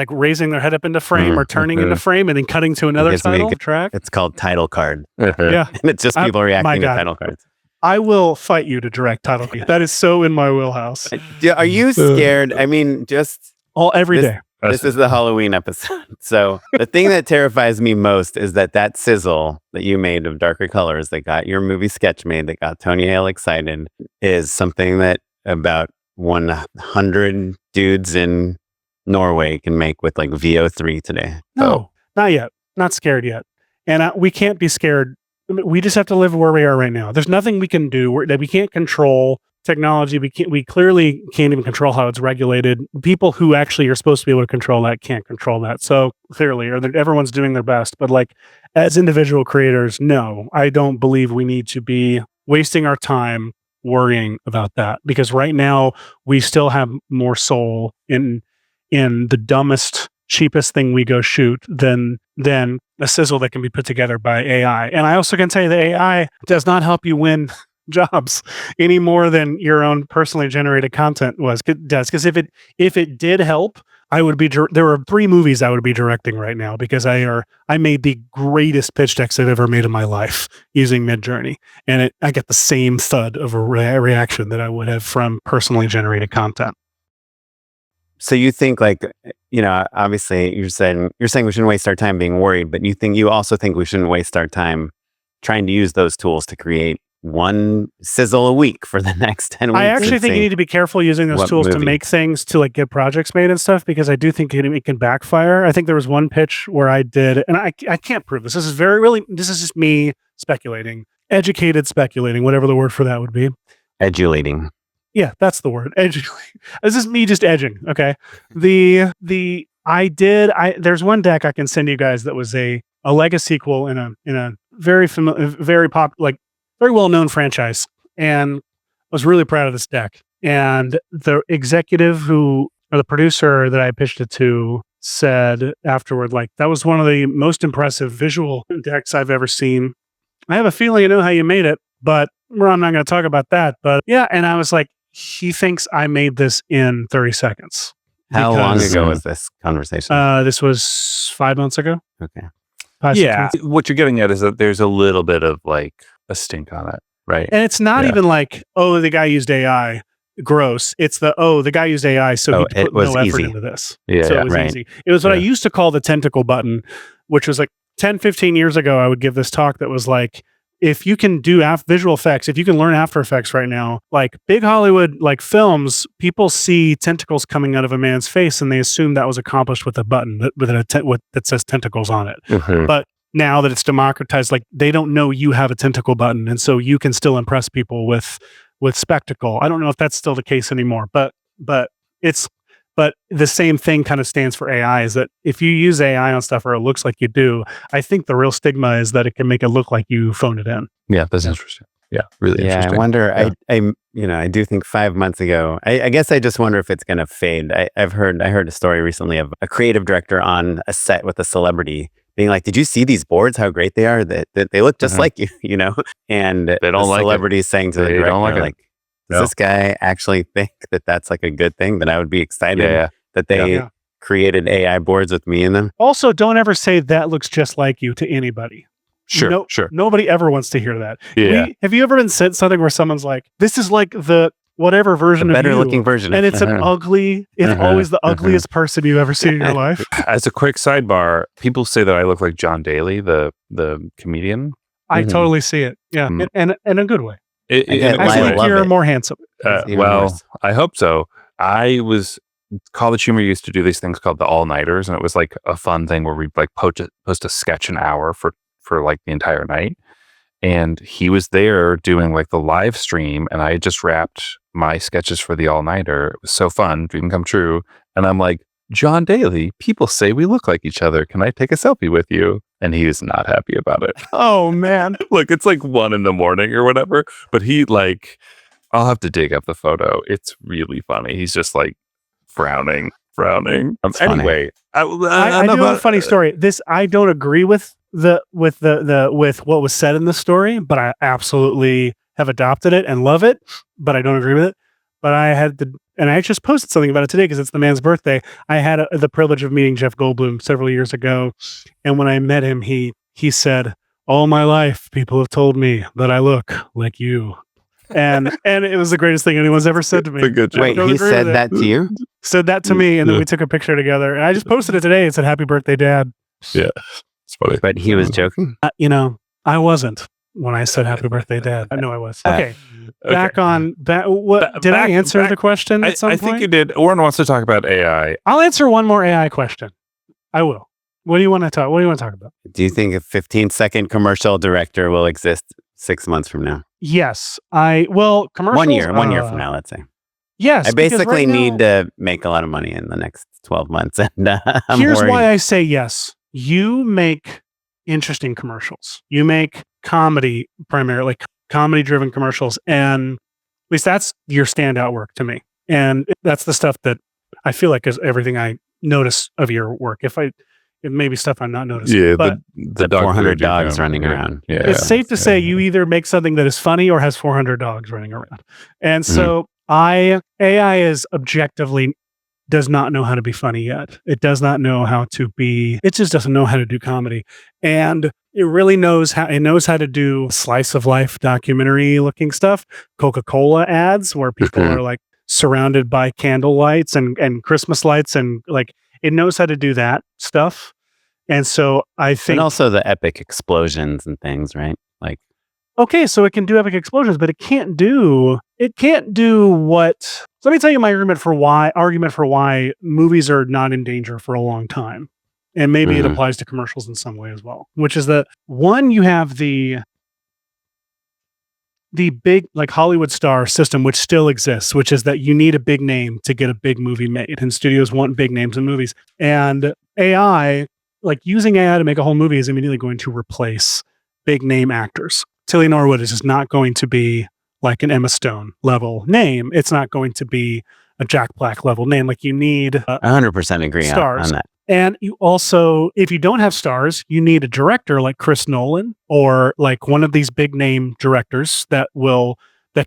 raising their head up into frame or turning into frame and then cutting to another title track. It's called title card. Yeah. And it's just people reacting to title cards. I will fight you to direct title cards. That is so in my wheelhouse. Are you scared? I mean, just every day. This is the Halloween episode. So the thing that terrifies me most is that sizzle that you made of darker colors that got your movie sketch made, that got Tony Hale excited, is something that about 100 dudes in Norway can make with like VO3 today. No, not yet. Not scared yet. And we can't be scared. We just have to live where we are right now. There's nothing we can do that we can't control. Technology, we clearly can't even control how it's regulated. People who actually are supposed to be able to control that can't control that. So clearly, everyone's doing their best. But like as individual creators, no, I don't believe we need to be wasting our time worrying about that, because right now we still have more soul in the dumbest, cheapest thing we go shoot than a sizzle that can be put together by AI. And I also can tell you that AI does not help you win jobs any more than your own personally generated content does. Because if it did help, I would be. There were 3 movies I would be directing right now because I made the greatest pitch decks I've ever made in my life using Midjourney, and I get the same thud of a reaction that I would have from personally generated content. So you think obviously you're saying we shouldn't waste our time being worried, but you also think we shouldn't waste our time trying to use those tools to create one sizzle a week for the next 10 weeks. I actually think you need to be careful using those tools to make things to like get projects made and stuff, because I do think it can backfire. I think there was one pitch where I did, and I can't prove this. This is just me speculating, educated speculating, whatever the word for that would be. Edulating. Yeah, that's the word. Edulating. This is me just edging. Okay. There's one deck I can send you guys that was a Lego sequel in a very familiar, very well-known franchise, and I was really proud of this deck. And the executive or the producer that I pitched it to said afterward, like, that was one of the most impressive visual decks I've ever seen. I have a feeling I know how you made it, but I'm not going to talk about that. But yeah, and I was like, he thinks I made this in 30 seconds. How long ago was this conversation? This was 5 months ago. Okay. What you're getting at is that there's a little bit of like a stink on it, right? And it's not even like, the guy used AI. Gross. It's the guy used AI, so he put no effort into this. Yeah, so it was easy. It was what I used to call the tentacle button, which was like 10, 15 years ago. I would give this talk that was like, if you can do visual effects, if you can learn After Effects right now, like big Hollywood like films, people see tentacles coming out of a man's face and they assume that was accomplished with a button that says tentacles on it. Mm-hmm. But now that it's democratized, like they don't know you have a tentacle button, and so you can still impress people with spectacle. I don't know if that's still the case anymore, but the same thing kind of stands for AI, is that if you use AI on stuff or it looks like you do, I think the real stigma is that it can make it look like you phoned it in. Yeah, that's interesting. Yeah, really interesting. I wonder, I do think 5 months ago, I guess I just wonder if it's going to fade. I heard a story recently of a creative director on a set with a celebrity being like, did you see these boards? How great they are. That they look just like you, and they don't the celebrity saying to the director, does this guy actually think that that's like a good thing? That I would be excited that they created AI boards with me in them. Also, don't ever say that looks just like you to anybody. Sure. Nobody ever wants to hear that. Yeah. Have you ever been sent something where someone's like, this is like the whatever version of you. Better looking version. And it's an ugly, it's always the ugliest person you've ever seen in your life. As a quick sidebar, people say that I look like John Daly, the comedian. I totally see it. Yeah. In a good way. I think you're more handsome. Well, I hope so. College Humor used to do these things called the all-nighters, and it was like a fun thing where we'd like post a sketch an hour for like the entire night. And he was there doing like the live stream, and I had just wrapped my sketches for the all-nighter. It was so fun, dream come true. And I'm like, John Daly, people say we look like each other. Can I take a selfie with you? And he was not happy about it. Oh, man. Look, it's like 1 a.m. or whatever. But he like, I'll have to dig up the photo. It's really funny. He's just like frowning. Anyway, I do have a funny story. I don't agree with with what was said in the story, but I absolutely have adopted it and love it. But I don't agree with it. But and I just posted something about it today because it's the man's birthday. I had the privilege of meeting Jeff Goldblum several years ago, and when I met him, he said, "All my life, people have told me that I look like you," and it was the greatest thing anyone's ever said to me. Wait, he said that to you? Said that to me, and then we took a picture together. And I just posted it today. It said, "Happy birthday, Dad." Yeah, it's funny. But he was joking. I wasn't when I said "Happy birthday, Dad." I know I was. Okay. Back on that. Did I answer the question at some point? I think you did. Oren wants to talk about AI. I'll answer one more AI question. I will. What do you want to talk about? Do you think a 15-second commercial director will exist 6 months from now? Yes. Commercials. 1 year. 1 year from now, let's say. Yes. I basically need to make a lot of money in the next 12 months. And here's why I say yes. You make interesting commercials. You make comedy, primarily comedy-driven commercials, and at least that's your standout work to me. And that's the stuff that I feel like is everything I notice of your work. It may be stuff I'm not noticing. Yeah, but the 400 dogs running around. Yeah, it's safe to say you either make something that is funny or has 400 dogs running around. And so AI is objectively does not know how to be funny yet. It does not know how to be, it just doesn't know how to do comedy. And it really knows how to do slice of life documentary looking stuff, Coca-Cola ads where people are like surrounded by candle lights and Christmas lights, and like it knows how to do that stuff. And so I think, and also the epic explosions and things, right? Like, okay, so it can do epic explosions, but it can't do what. So let me tell you my argument for why movies are not in danger for a long time. And maybe it applies to commercials in some way as well, which is that one, you have the big like Hollywood star system, which still exists, which is that you need a big name to get a big movie made, and studios want big names in movies. And AI, like using AI to make a whole movie, is immediately going to replace big name actors. Tilly Norwood is just not going to be like an Emma Stone level name. It's not going to be a Jack Black level name. Like you need 100% agree stars. on that. And you also, if you don't have stars, you need a director like Chris Nolan or like one of these big name directors that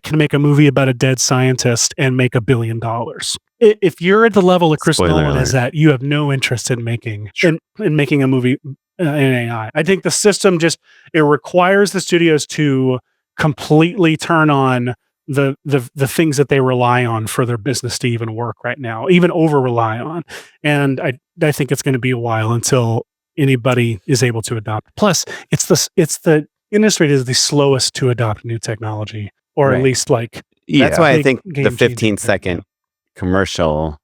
can make a movie about a dead scientist and make $1 billion. If you're at the level of Chris Nolan is that you have no interest in making in making a movie in AI. I think the system it requires the studios to completely turn on the things that they rely on for their business to even work right now, even over rely on. And I think it's going to be a while until anybody is able to adopt. Plus, it's the industry is the slowest to adopt new technology, or at least like. That's why I think the 15-second commercial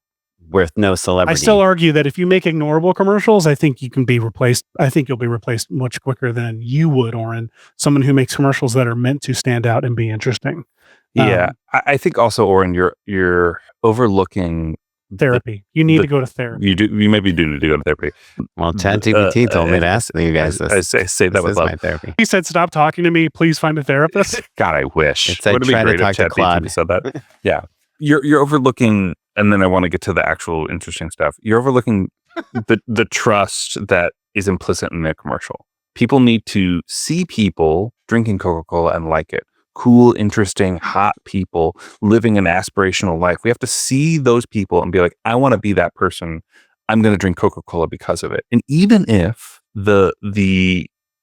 with no celebrity. I still argue that if you make ignorable commercials, I think you can be replaced. I think you'll be replaced much quicker than you would, Oren, someone who makes commercials that are meant to stand out and be interesting. Yeah, I think also, Oren, you're overlooking therapy. You need to go to therapy. You maybe do need to go to therapy. Well, ChatGPT told me to ask you guys this. I say that with love. My therapy. He said, "Stop talking to me. Please find a therapist." God, I wish. It said, try to talk to Claude. Said that. Yeah, you're overlooking, and then I want to get to the actual interesting stuff. You're overlooking the trust that is implicit in a commercial. People need to see people drinking Coca-Cola and like it. Cool, interesting, hot people living an aspirational life. We have to see those people and be like, I want to be that person. I'm going to drink Coca-Cola because of it. And even if the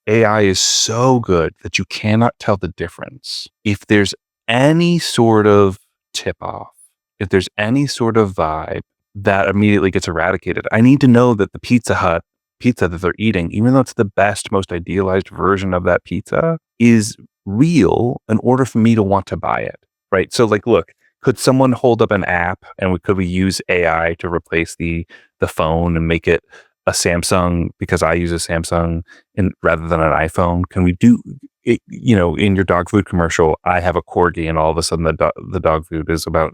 AI is so good that you cannot tell the difference, if there's any sort of tip-off, if there's any sort of vibe, that immediately gets eradicated. I need to know that the Pizza Hut pizza that they're eating, even though it's the best, most idealized version of that pizza, is real in order for me to want to buy it, right? So like, look, could someone hold up an app and could we use AI to replace the phone and make it a Samsung because I use a Samsung rather than an iPhone? Can we do it, in your dog food commercial, I have a corgi and all of a sudden the dog food is about,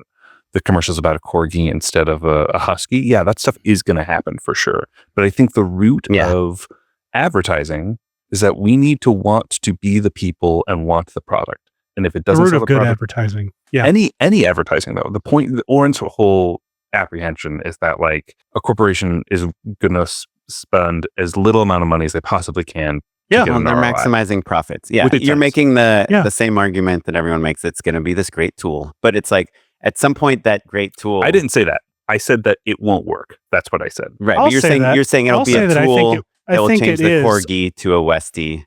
the commercial's about a corgi instead of a husky. Yeah, that stuff is going to happen for sure. But I think the root of advertising is that we need to want to be the people and want the product. And if it doesn't sell the good product, advertising. Yeah. Any advertising though, the point, the Oren's whole apprehension is that like a corporation is going to spend as little amount of money as they possibly can. Yeah, they're maximizing profits. Yeah, you're making the same argument that everyone makes. It's going to be this great tool, but it's like at some point that great tool. I didn't say that. I said that it won't work. That's what I said. Right, but you're saying it'll be a tool that will change the corgi to a Westie.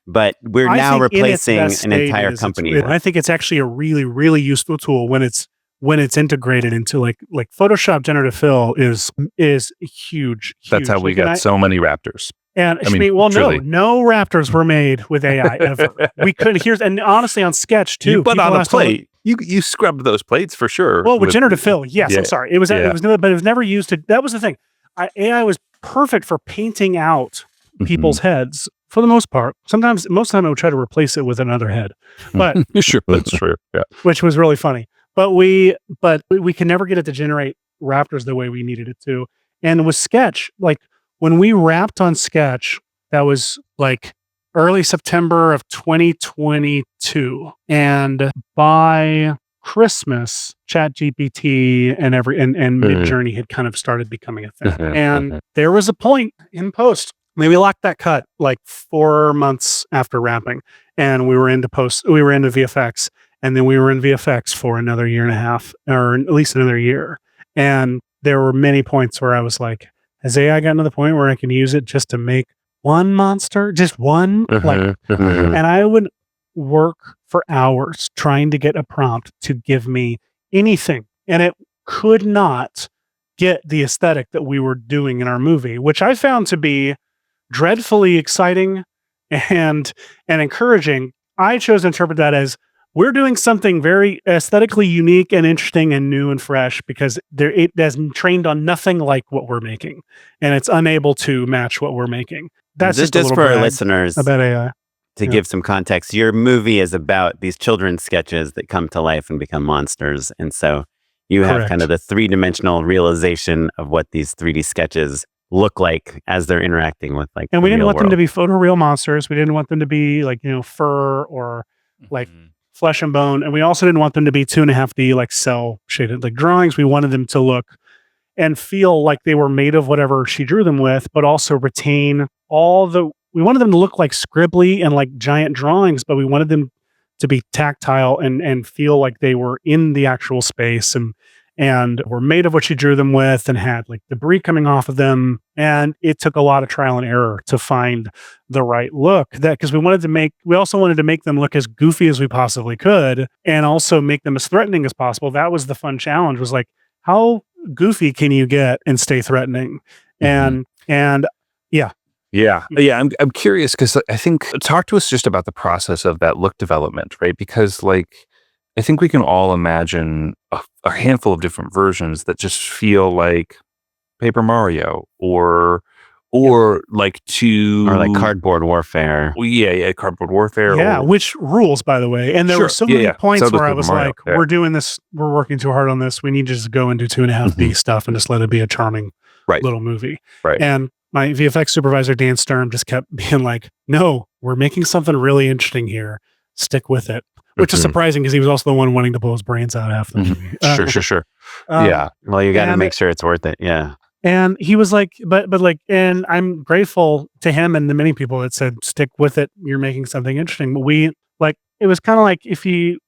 But we're now replacing an entire company. I think it's actually a really, really useful tool when it's integrated into like Photoshop generative fill is huge. That's how we got so many Raptors. And I mean, no Raptors were made with AI ever. We couldn't and honestly on Sketch too. But on a plate, you scrubbed those plates for sure. Well, with generative fill, yes. I'm sorry, it was never used to. That was the thing. AI was perfect for painting out people's heads for the most part. Most of the time I would try to replace it with another head, but sure, that's true. Yeah, which was really funny. But we could never get it to generate Raptors the way we needed it to. And with Sketch, like when we wrapped on Sketch, that was like early September of 2022. And by Christmas, ChatGPT and Midjourney had kind of stared becoming a thing. And there was a point in post, maybe locked that cut like 4 months after wrapping. And we were into VFX. And then we were in VFX for another year and a half, or at least another year. And there were many points where I was like, has AI gotten to the point where I can use it just to make one monster? Just one? And I would work for hours trying to get a prompt to give me anything. And it could not get the aesthetic that we were doing in our movie, which I found to be dreadfully exciting and encouraging. I chose to interpret that as we're doing something very aesthetically unique and interesting and new and fresh because it has trained on nothing like what we're making, and it's unable to match what we're making. That's just for our listeners about AI. To give some context, your movie is about these children's sketches that come to life and become monsters, and so you have kind of the three-dimensional realization of what these 3D sketches look like as they're interacting with like. And we didn't want them to be photoreal monsters. We didn't want them to be like fur or like. Flesh and bone, and we also didn't want them to be 2.5D like cell shaded like drawings. We wanted them to look and feel like they were made of whatever she drew them with, but also retain we wanted them to look like scribbly and like giant drawings, but we wanted them to be tactile and feel like they were in the actual space and were made of what she drew them with and had like debris coming off of them. And it took a lot of trial and error to find the right look because we also wanted to make them look as goofy as we possibly could and also make them as threatening as possible. That was the fun challenge, was like, how goofy can you get and stay threatening? And yeah. I'm curious because I think talk to us just about the process of that look development, right? Because like, I think we can all imagine a handful of different versions that just feel like Paper Mario or like Cardboard Warfare. Well, Cardboard Warfare. Yeah, which rules, by the way. And there were so many points where I was Mario, like, we're doing this, we're working too hard on this. We need to just go and do 2.5D stuff and just let it be a charming little movie. Right. And my VFX supervisor, Dan Sturm, just kept being like, no, we're making something really interesting here. Stick with it. Which is surprising because he was also the one wanting to blow his brains out half the movie. Sure. Well, you got to make sure it's worth it. Yeah. And he was like, but and I'm grateful to him and the many people that said, stick with it. You're making something interesting. But it was kind of like if you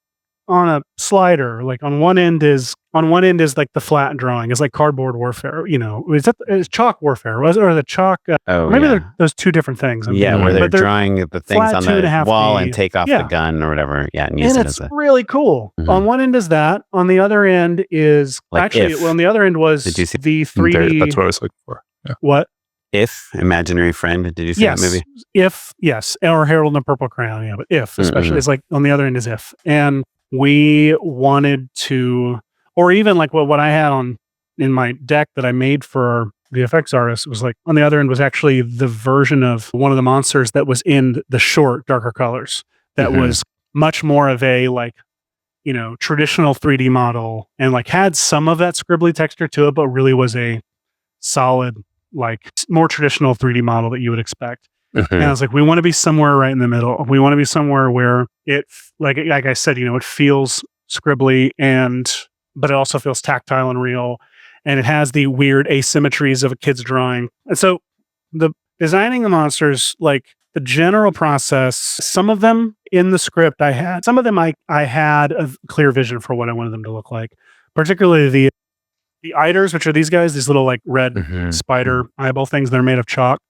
on a slider, like on one end is like the flat drawing. It's like Cardboard Warfare, it's Chalk Warfare, or the Chalk. Maybe they're those two different things. Where they're drawing the things on the wall and take off the gun or whatever. Yeah, and use it as really cool. On one end is that. On the other end is on the other end was Did you see the 3D. That's what I was looking for. Yeah. What? If Imaginary Friend. Did you see that movie? Yes. Or Harold and the Purple Crayon. Yeah, but If, especially, it's like on the other end is If. And we wanted to, or even like what I had in my deck that I made for the VFX artist was like on the other end was actually the version of one of the monsters that was in the short Darker Colors. That was much more of a like, traditional 3D model and like had some of that scribbly texture to it, but really was a solid, like more traditional 3D model that you would expect. And I was like, we want to be somewhere right in the middle. We want to be somewhere where it, like I said, it feels scribbly but it also feels tactile and real. And it has the weird asymmetries of a kid's drawing. And so the designing the monsters, like the general process, some of them in the script some of them I had a clear vision for what I wanted them to look like, particularly the eiders, which are these guys, these little like red spider eyeball things that are made of chalk.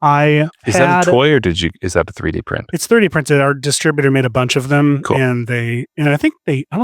Is that a toy or is that a 3D print? It's 3D printed. Our distributor made a bunch of them, cool. and I don't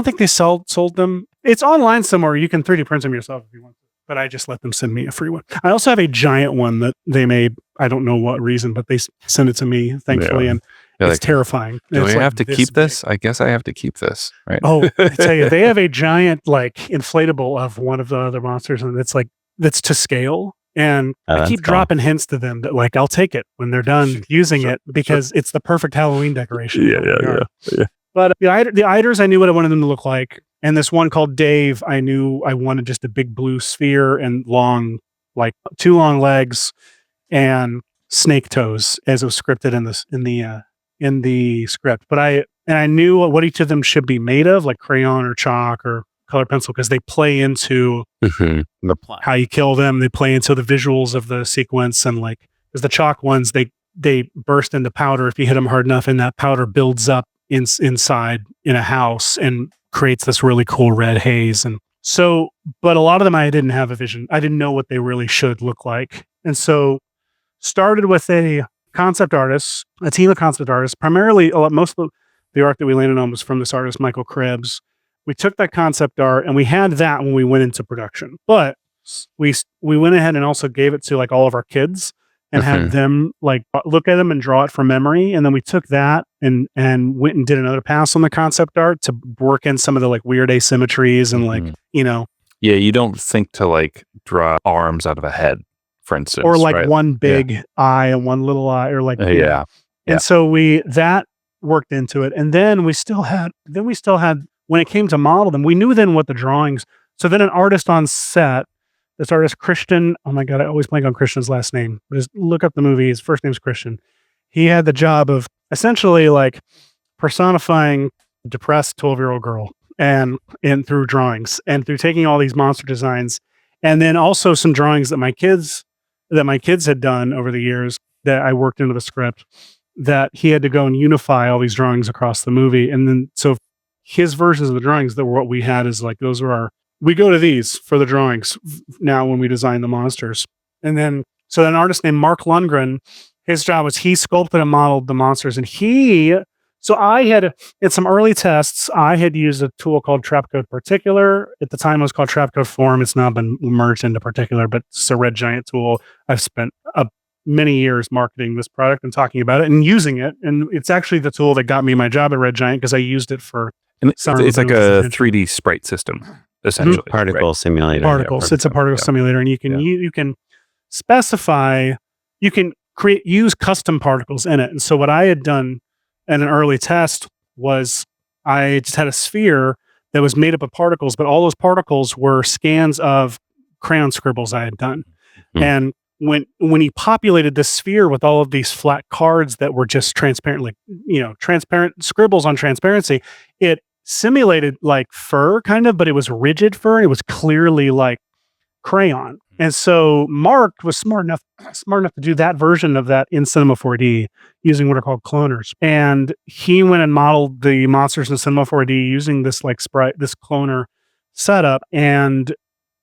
think they sold them. It's online somewhere. You can 3D print them yourself if you want to, but I just let them send me a free one. I also have a giant one that they made. I don't know what reason, but they sent it to me, thankfully, and it's like, terrifying. Do I have to keep this? I guess I have to keep this, right? Oh, I tell you, they have a giant like inflatable of one of the other monsters, and it's like that's to scale. And I keep dropping hints to them that like I'll take it when they're done using it because it's the perfect Halloween decoration. Yeah. But the eiders, I knew what I wanted them to look like, and this one called Dave, I knew I wanted just a big blue sphere and long, like 2 long legs and snake toes, as it was scripted in the script. But I knew what each of them should be made of, like crayon or chalk or color pencil, because they play into the plot. How you kill them. They play into the visuals of the sequence, and like because the chalk ones, they burst into powder if you hit them hard enough, and that powder builds up inside in a house and creates this really cool red haze. And so, but a lot of them I didn't have a vision. I didn't know what they really should look like, and so started with a concept artist, a team of concept artists. Primarily, most of the art that we landed on was from this artist Michael Krebs. We took that concept art and we had that when we went into production, but we went ahead and also gave it to like all of our kids and had them like look at them and draw it from memory. And then we took that and went and did another pass on the concept art to work in some of the like weird asymmetries and like, Yeah, you don't think to like draw arms out of a head, for instance. Or like right? one big eye and one little eye or like, yeah. And so that worked into it. And then we still had, when it came to model them, we knew then what the drawings. So then an artist on set, this artist Christian, oh my God, I always blank on Christian's last name. Just look up the movie. His first name's Christian. He had the job of essentially like personifying a depressed 12-year-old girl and through drawings and through taking all these monster designs. And then also some drawings that my kids had done over the years that I worked into the script, that he had to go and unify all these drawings across the movie. And then, so his versions of the drawings that were what we had is like, we go to these for the drawings now when we design the monsters. And then, so an artist named Mark Lundgren, his job was he sculpted and modeled the monsters. And so I had, in some early tests, I had used a tool called Trapcode Particular. At the time it was called Trapcode Form. It's now been merged into Particular, but it's a red giant tool. I've spent many years marketing this product and talking about it and using it. And it's actually the tool that got me my job at Red Giant because I used it for it's like a 3D sprite system, essentially. Particle simulator. Particles. It's a particle simulator, and you can specify, you can use custom particles in it. And so what I had done in an early test was I just had a sphere that was made up of particles, but all those particles were scans of crayon scribbles I had done. And when he populated this sphere with all of these flat cards that were just transparent, like, transparent scribbles on transparency, it simulated like fur kind of, but it was rigid fur. It was clearly like crayon. And so Mark was smart enough to do that version of that in Cinema 4D using what are called cloners. And he went and modeled the monsters in Cinema 4D using this like this cloner setup. And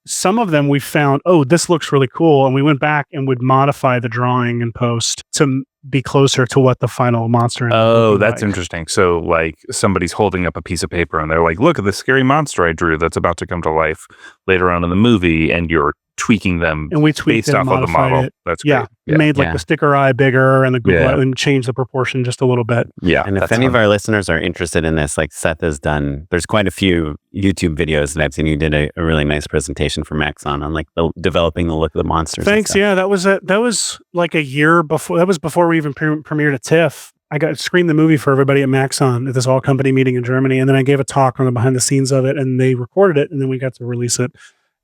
some of them we found, this looks really cool. And we went back and would modify the drawing in post to be closer to what the final monster. That's interesting. So like somebody's holding up a piece of paper and they're like, look at the scary monster I drew that's about to come to life later on in the movie. And you're tweaking them and we tweaked based off of the model. It. That's great. Made like the sticker eye bigger and the Google and changed the proportion just a little bit. Yeah. And if any of our listeners are interested in this, like Seth has done, there's quite a few YouTube videos that I've seen. You did a really nice presentation for Maxon on like developing the look of the monsters. Thanks. Yeah, that was like a year before. That was before we even premiered at TIFF. I got screened the movie for everybody at Maxon at this all company meeting in Germany. And then I gave a talk on the behind the scenes of it, and they recorded it. And then we got to release it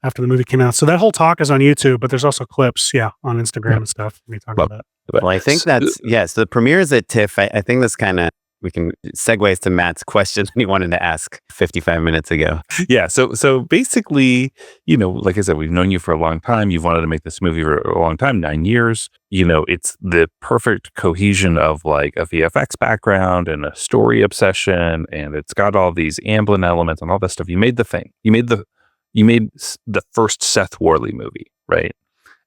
after the movie came out. So that whole talk is on YouTube, but there's also clips, on Instagram and stuff. We talk about that. Well, I think that's, so the premieres at TIFF, I think that's kind of, we can segues to Matt's question he wanted to ask 55 minutes ago. Yeah. So basically, like I said, we've known you for a long time. You've wanted to make this movie for a long time, 9 years. It's the perfect cohesion of like a VFX background and a story obsession. And it's got all these Amblin elements and all that stuff. You made the thing. You made the first Seth Worley movie, right?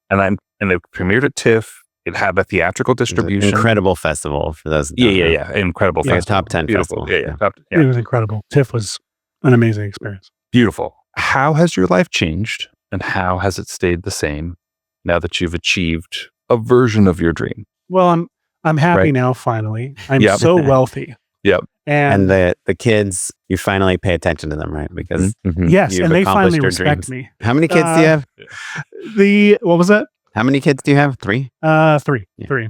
And it premiered at TIFF. It had a theatrical distribution. Incredible festival for those. Yeah. Incredible festival. Top 10 Beautiful. festival. Yeah. It was incredible. TIFF was an amazing experience. Beautiful. How has your life changed, and how has it stayed the same now that you've achieved a version of your dream? Well, I'm happy now, finally. I'm so wealthy. Yep. And the kids, you finally pay attention to them, right? Because yes, and they finally respect me. How many kids do you have? What was that? How many kids do you have? 3? 3. Yeah. 3.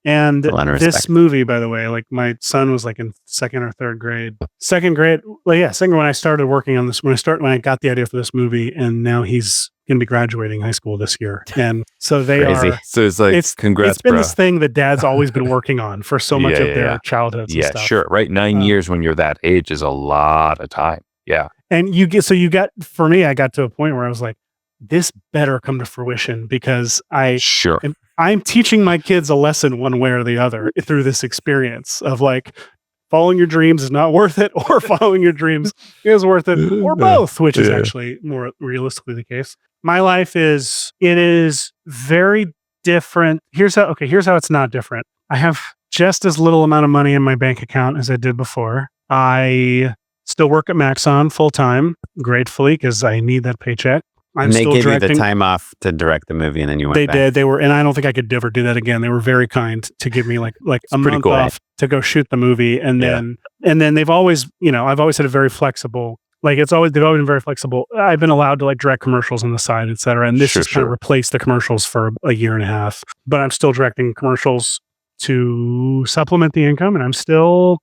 And this movie, by the way, like my son was like in 2nd or 3rd grade. 2nd grade. Well, second when I started working on this, when I got the idea for this movie, and now he's going to be graduating high school this year. And so they are. So it's like, congrats, it's been this thing that dad's always been working on for so much of their childhoods and stuff. Sure. Right. 9 years when you're that age is a lot of time. Yeah. And for me, I got to a point where I was like, this better come to fruition, because I'm teaching my kids a lesson one way or the other through this experience of like, following your dreams is not worth it, or following your dreams is worth it, or both, which is actually more realistically the case. My life is very different. Here's how it's not different. I have just as little amount of money in my bank account as I did before. I still work at Maxon full time, gratefully, because I need that paycheck. And they gave you the time off to direct the movie, and then you went back. They did. And I don't think I could ever do that again. They were very kind to give me like a month off to go shoot the movie, and then they've always, I've always had a very flexible. They've always been very flexible. I've been allowed to like direct commercials on the side, et cetera. And this just kind of replaced the commercials for a year and a half. But I'm still directing commercials to supplement the income, and I'm still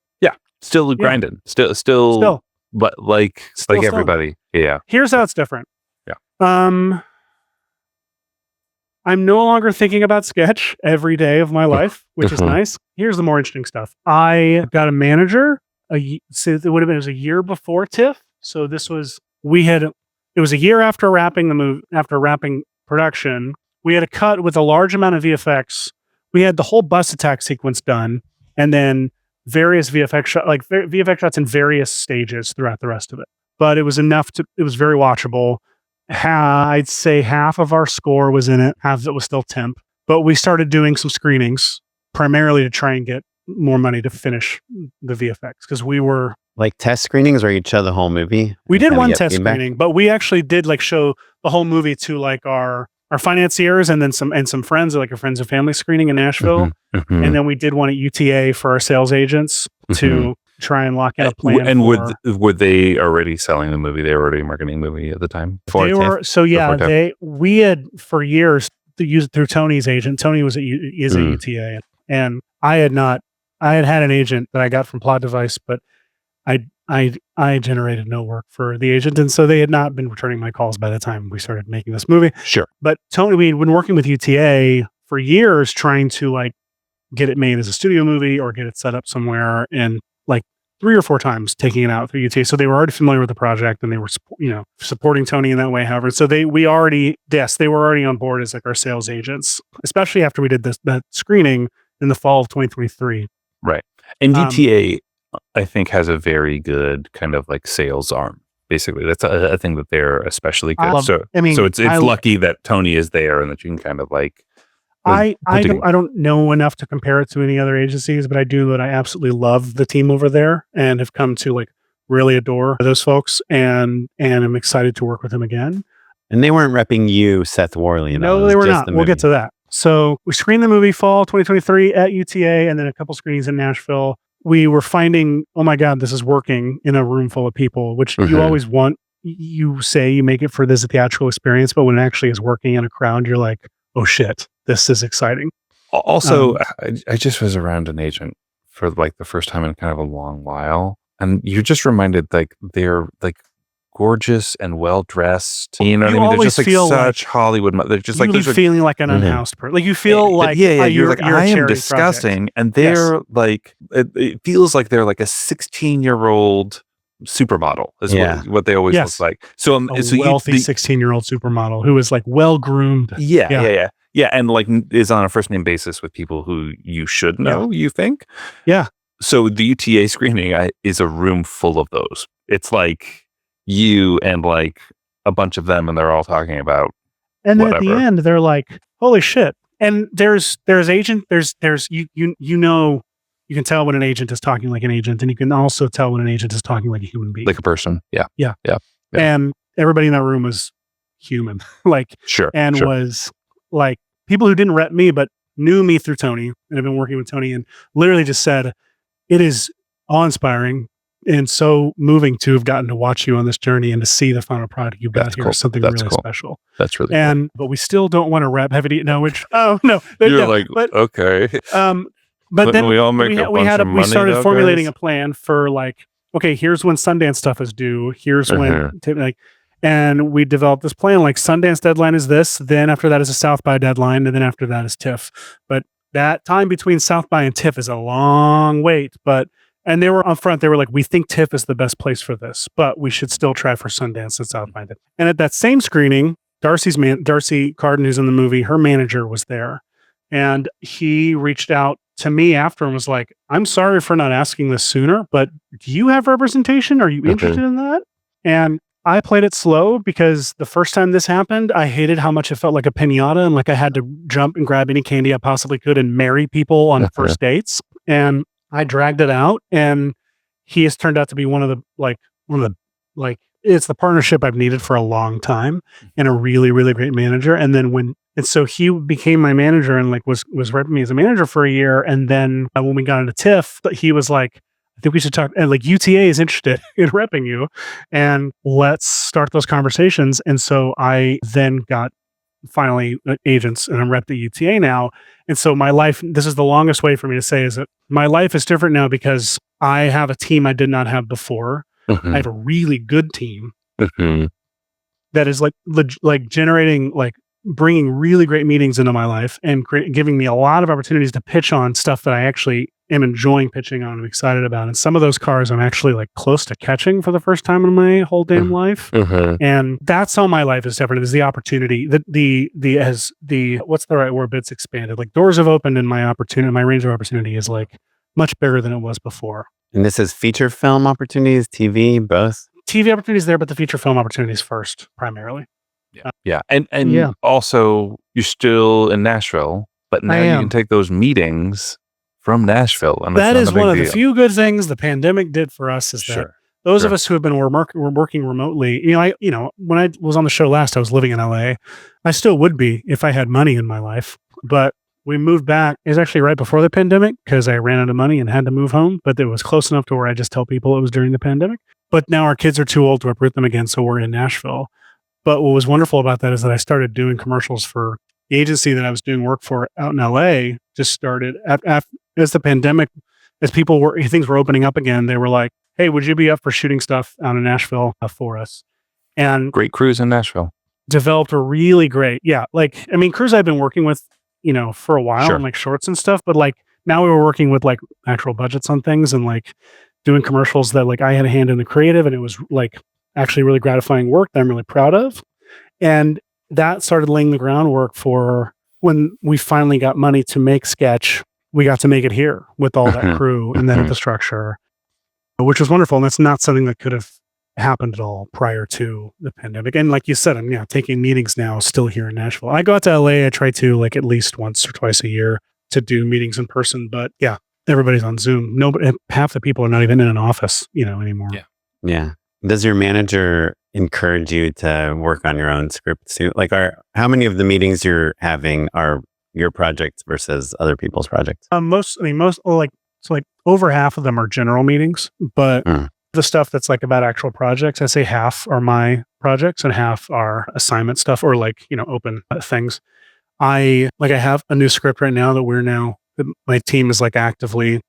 grinding, still, but like everybody, Here's how it's different. I'm no longer thinking about sketch every day of my life, which is nice. Here's the more interesting stuff. I got a manager. It was a year before TIFF. So it was a year after wrapping production. We had a cut with a large amount of VFX. We had the whole bus attack sequence done, and then various VFX shots in various stages throughout the rest of it. But it was enough it was very watchable. I'd say half of our score was in it, half of it was still temp. But we started doing some screenings, primarily to try and get more money to finish the VFX, because we were like test screenings, or you'd show the whole movie. We did one test screening, but we actually did like show the whole movie to like our financiers and then some friends, like a friends and family screening in Nashville, and then we did one at UTA for our sales agents to try and lock in a plan. And were they already selling the movie? They were already marketing the movie at the time? We had for years used through Tony's agent. Tony is at UTA, and I had had an agent that I got from Plot Device, but I generated no work for the agent, and so they had not been returning my calls by the time we started making this movie. Sure. But Tony, we'd been working with UTA for years, trying to like get it made as a studio movie or get it set up somewhere, and like 3 or 4 times taking it out through UTA. So they were already familiar with the project, and they were, supporting Tony in that way. However, so they were already on board as like our sales agents, especially after we did that screening in the fall of 2023. Right. And UTA, I think, has a very good kind of like sales arm. Basically, that's a thing that they're especially good. So it's lucky that Tony is there and that you can kind of like. I don't know enough to compare it to any other agencies, but I do that I absolutely love the team over there and have come to like really adore those folks, and I'm excited to work with them again. And they weren't repping you, Seth Worley. No, they were not. We'll get to that. So we screened the movie fall 2023 at UTA and then a couple screenings in Nashville. We were finding, oh my God, this is working in a room full of people, which you always want. You say you make it for this theatrical experience, but when it actually is working in a crowd, you're like, oh shit, this is exciting. Also, I just was around an agent for like the first time in kind of a long while. And you're just reminded like they're like gorgeous and well dressed. You know what I mean? They're just like such Hollywood. They're just like feeling like an unhoused person. Like you feel like you're like I am disgusting, project. And they're like it feels like they're like a 16-year-old supermodel is what they always look like. So a wealthy 16-year-old supermodel who is like well groomed. Yeah, and like is on a first name basis with people who you should know. You think? Yeah. So the UTA screening is a room full of those. It's like you and like a bunch of them, and they're all talking about. And then at the end, they're like, "Holy shit!" And there's agent. There's you know. You can tell when an agent is talking like an agent, and you can also tell when an agent is talking like a human being. Like a person. Yeah. And everybody in that room was human. Was like people who didn't rep me, but knew me through Tony and have been working with Tony and literally just said, it is awe-inspiring and so moving to have gotten to watch you on this journey and to see the final product you've got here. Cool. Something really special. That's really cool. But we still don't want to rep heavy. No, which, oh, no. You're like, okay. But then we all make we started formulating a plan for like, okay, here's when Sundance stuff is due. Here's when and we developed this plan. Like Sundance deadline is this. Then after that is a South by deadline, and then after that is TIFF. But that time between South by and TIFF is a long wait. And they were upfront. They were like, we think TIFF is the best place for this, but we should still try for Sundance and South by. And at that same screening, Darcy Carden, who's in the movie, her manager was there, and he reached out to me after and was like, I'm sorry for not asking this sooner, but do you have representation? Are you interested in that? And I played it slow because the first time this happened, I hated how much it felt like a piñata and like I had to jump and grab any candy I possibly could and marry people on first dates. And I dragged it out, and he has turned out to be one of the it's the partnership I've needed for a long time and a really, really great manager. And so he became my manager and like was repping me as a manager for a year. And then when we got into TIFF, he was like, I think we should talk. And like UTA is interested in repping you, and let's start those conversations. And so I then got finally agents, and I'm repped at UTA now. And so my life, this is the longest way for me to say, is that my life is different now because I have a team I did not have before. I have a really good team that is like generating, like bringing really great meetings into my life and giving me a lot of opportunities to pitch on stuff that I actually am enjoying pitching on and I'm excited about. And some of those cars I'm actually like close to catching for the first time in my whole damn life. And that's how my life is different. Is the opportunity what's the right word? It's expanded. Like doors have opened, and my range of opportunity is like much bigger than it was before. And this is feature film opportunities, TV, both? TV opportunities there, but the feature film opportunities first, primarily. And also you're still in Nashville, but now you can take those meetings from Nashville. And that is one of the few good things the pandemic did for us is that those of us who have been working remotely, when I was on the show last, I was living in LA. I still would be if I had money in my life, but we moved back. It was actually right before the pandemic because I ran out of money and had to move home, but it was close enough to where I just tell people it was during the pandemic. But now our kids are too old to uproot them again, so we're in Nashville. But what was wonderful about that is that I started doing commercials for the agency that I was doing work for out in LA. Just started as the pandemic, things were opening up again. They were like, "Hey, would you be up for shooting stuff out in Nashville for us?" And great crews in Nashville. Developed a really great, crews I've been working with, for a while and like shorts and stuff. But like now we were working with like actual budgets on things and like doing commercials that like I had a hand in the creative, and it was like actually really gratifying work that I'm really proud of. And that started laying the groundwork for when we finally got money to make Sketch. We got to make it here with all that crew and that infrastructure, which was wonderful. And that's not something that could have happened at all prior to the pandemic. And like you said, I'm taking meetings now still here in Nashville. I go out to LA. I try to like at least once or twice a year to do meetings in person, but everybody's on Zoom. Half the people are not even in an office, anymore. Yeah. Does your manager encourage you to work on your own script too? Like, how many of the meetings you're having are your projects versus other people's projects? Most like over half of them are general meetings, but the stuff that's like about actual projects, I say half are my projects and half are assignment stuff or like, open things. I have a new script right now that my team is like actively,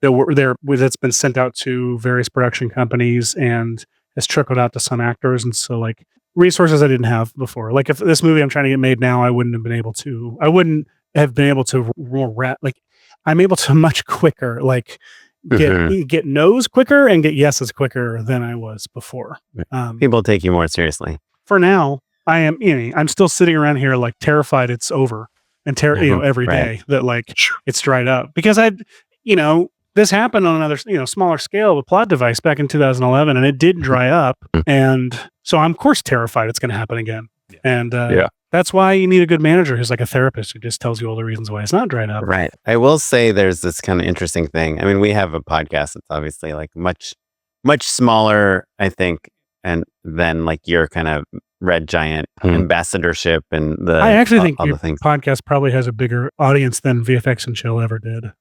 that's been sent out to various production companies and has trickled out to some actors. And so like resources I didn't have before. Like if this movie I'm trying to get made now, I wouldn't have been able to I'm able to much quicker, like get no's quicker and get yeses quicker than I was before. People take you more seriously. For now, I am, I'm still sitting around here like terrified it's over and every day that like it's dried up because this happened on another, smaller scale with Plot Device back in 2011 and it did dry up. And so I'm of course terrified it's going to happen again. And that's why you need a good manager who's like a therapist who just tells you all the reasons why it's not dried up. Right. I will say there's this kind of interesting thing. I mean, we have a podcast that's obviously like much, much smaller, I think, and then like your kind of Red Giant ambassadorship and I actually think your podcast probably has a bigger audience than VFX and Chill ever did.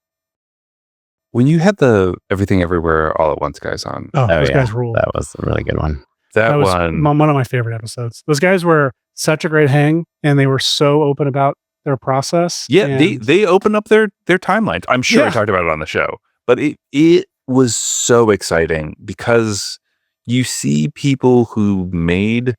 When you had the Everything Everywhere All at Once guys on. Those guys ruled. That was a really good one. That was one of my favorite episodes. Those guys were such a great hang and they were so open about their process. Yeah, they opened up their timelines. I'm sure I talked about it on the show, but it was so exciting because you see people who made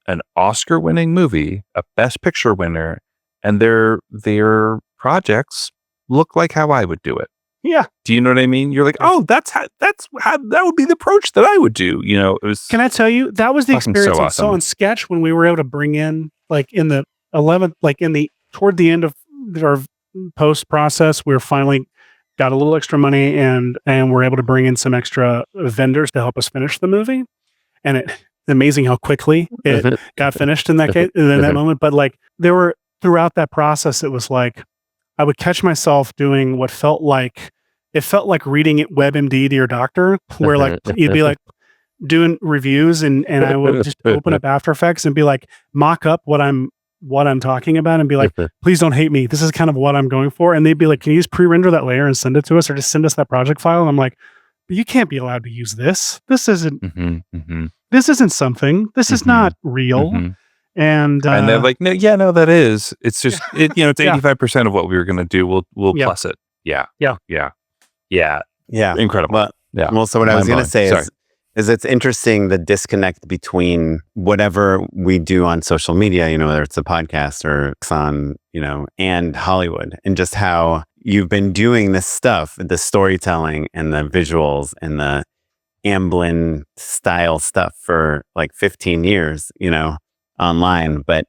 an Oscar-winning movie, a Best Picture winner, and their projects look like how I would do it. Yeah. Do you know what I mean? You're like, oh, that's how that would be the approach that I would do. It was. Can I tell you that was the experience I saw on Sketch when we were able to bring in like in the 11th, like toward the end of our post process, we finally got a little extra money and we're able to bring in some extra vendors to help us finish the movie. And it's amazing how quickly it got finished in that case, in that moment. But like there were throughout that process, it was like I would catch myself doing what felt like reading it WebMD to your doctor, where like you'd be like doing reviews and I would just open up After Effects and be like mock up what I'm talking about and be like, please don't hate me. This is kind of what I'm going for. And they'd be like, can you just pre-render that layer and send it to us or just send us that project file? And I'm like, but you can't be allowed to use this. This isn't this isn't something. This is not real. And they're like, no, that is. It's just it's 85% of what we were gonna do. We'll plus it. Yeah. Incredible. Well, so what I was gonna say is it's interesting the disconnect between whatever we do on social media, whether it's a podcast or it's on, and Hollywood, and just how you've been doing this stuff, the storytelling and the visuals and the Amblin style stuff for like 15 years, online, but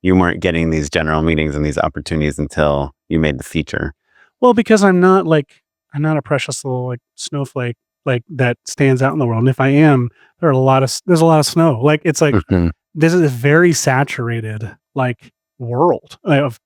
you weren't getting these general meetings and these opportunities until you made the feature. Well, because I'm not a precious little like snowflake like that stands out in the world. And if I am, there's a lot of snow. Like it's like this is a very saturated like world of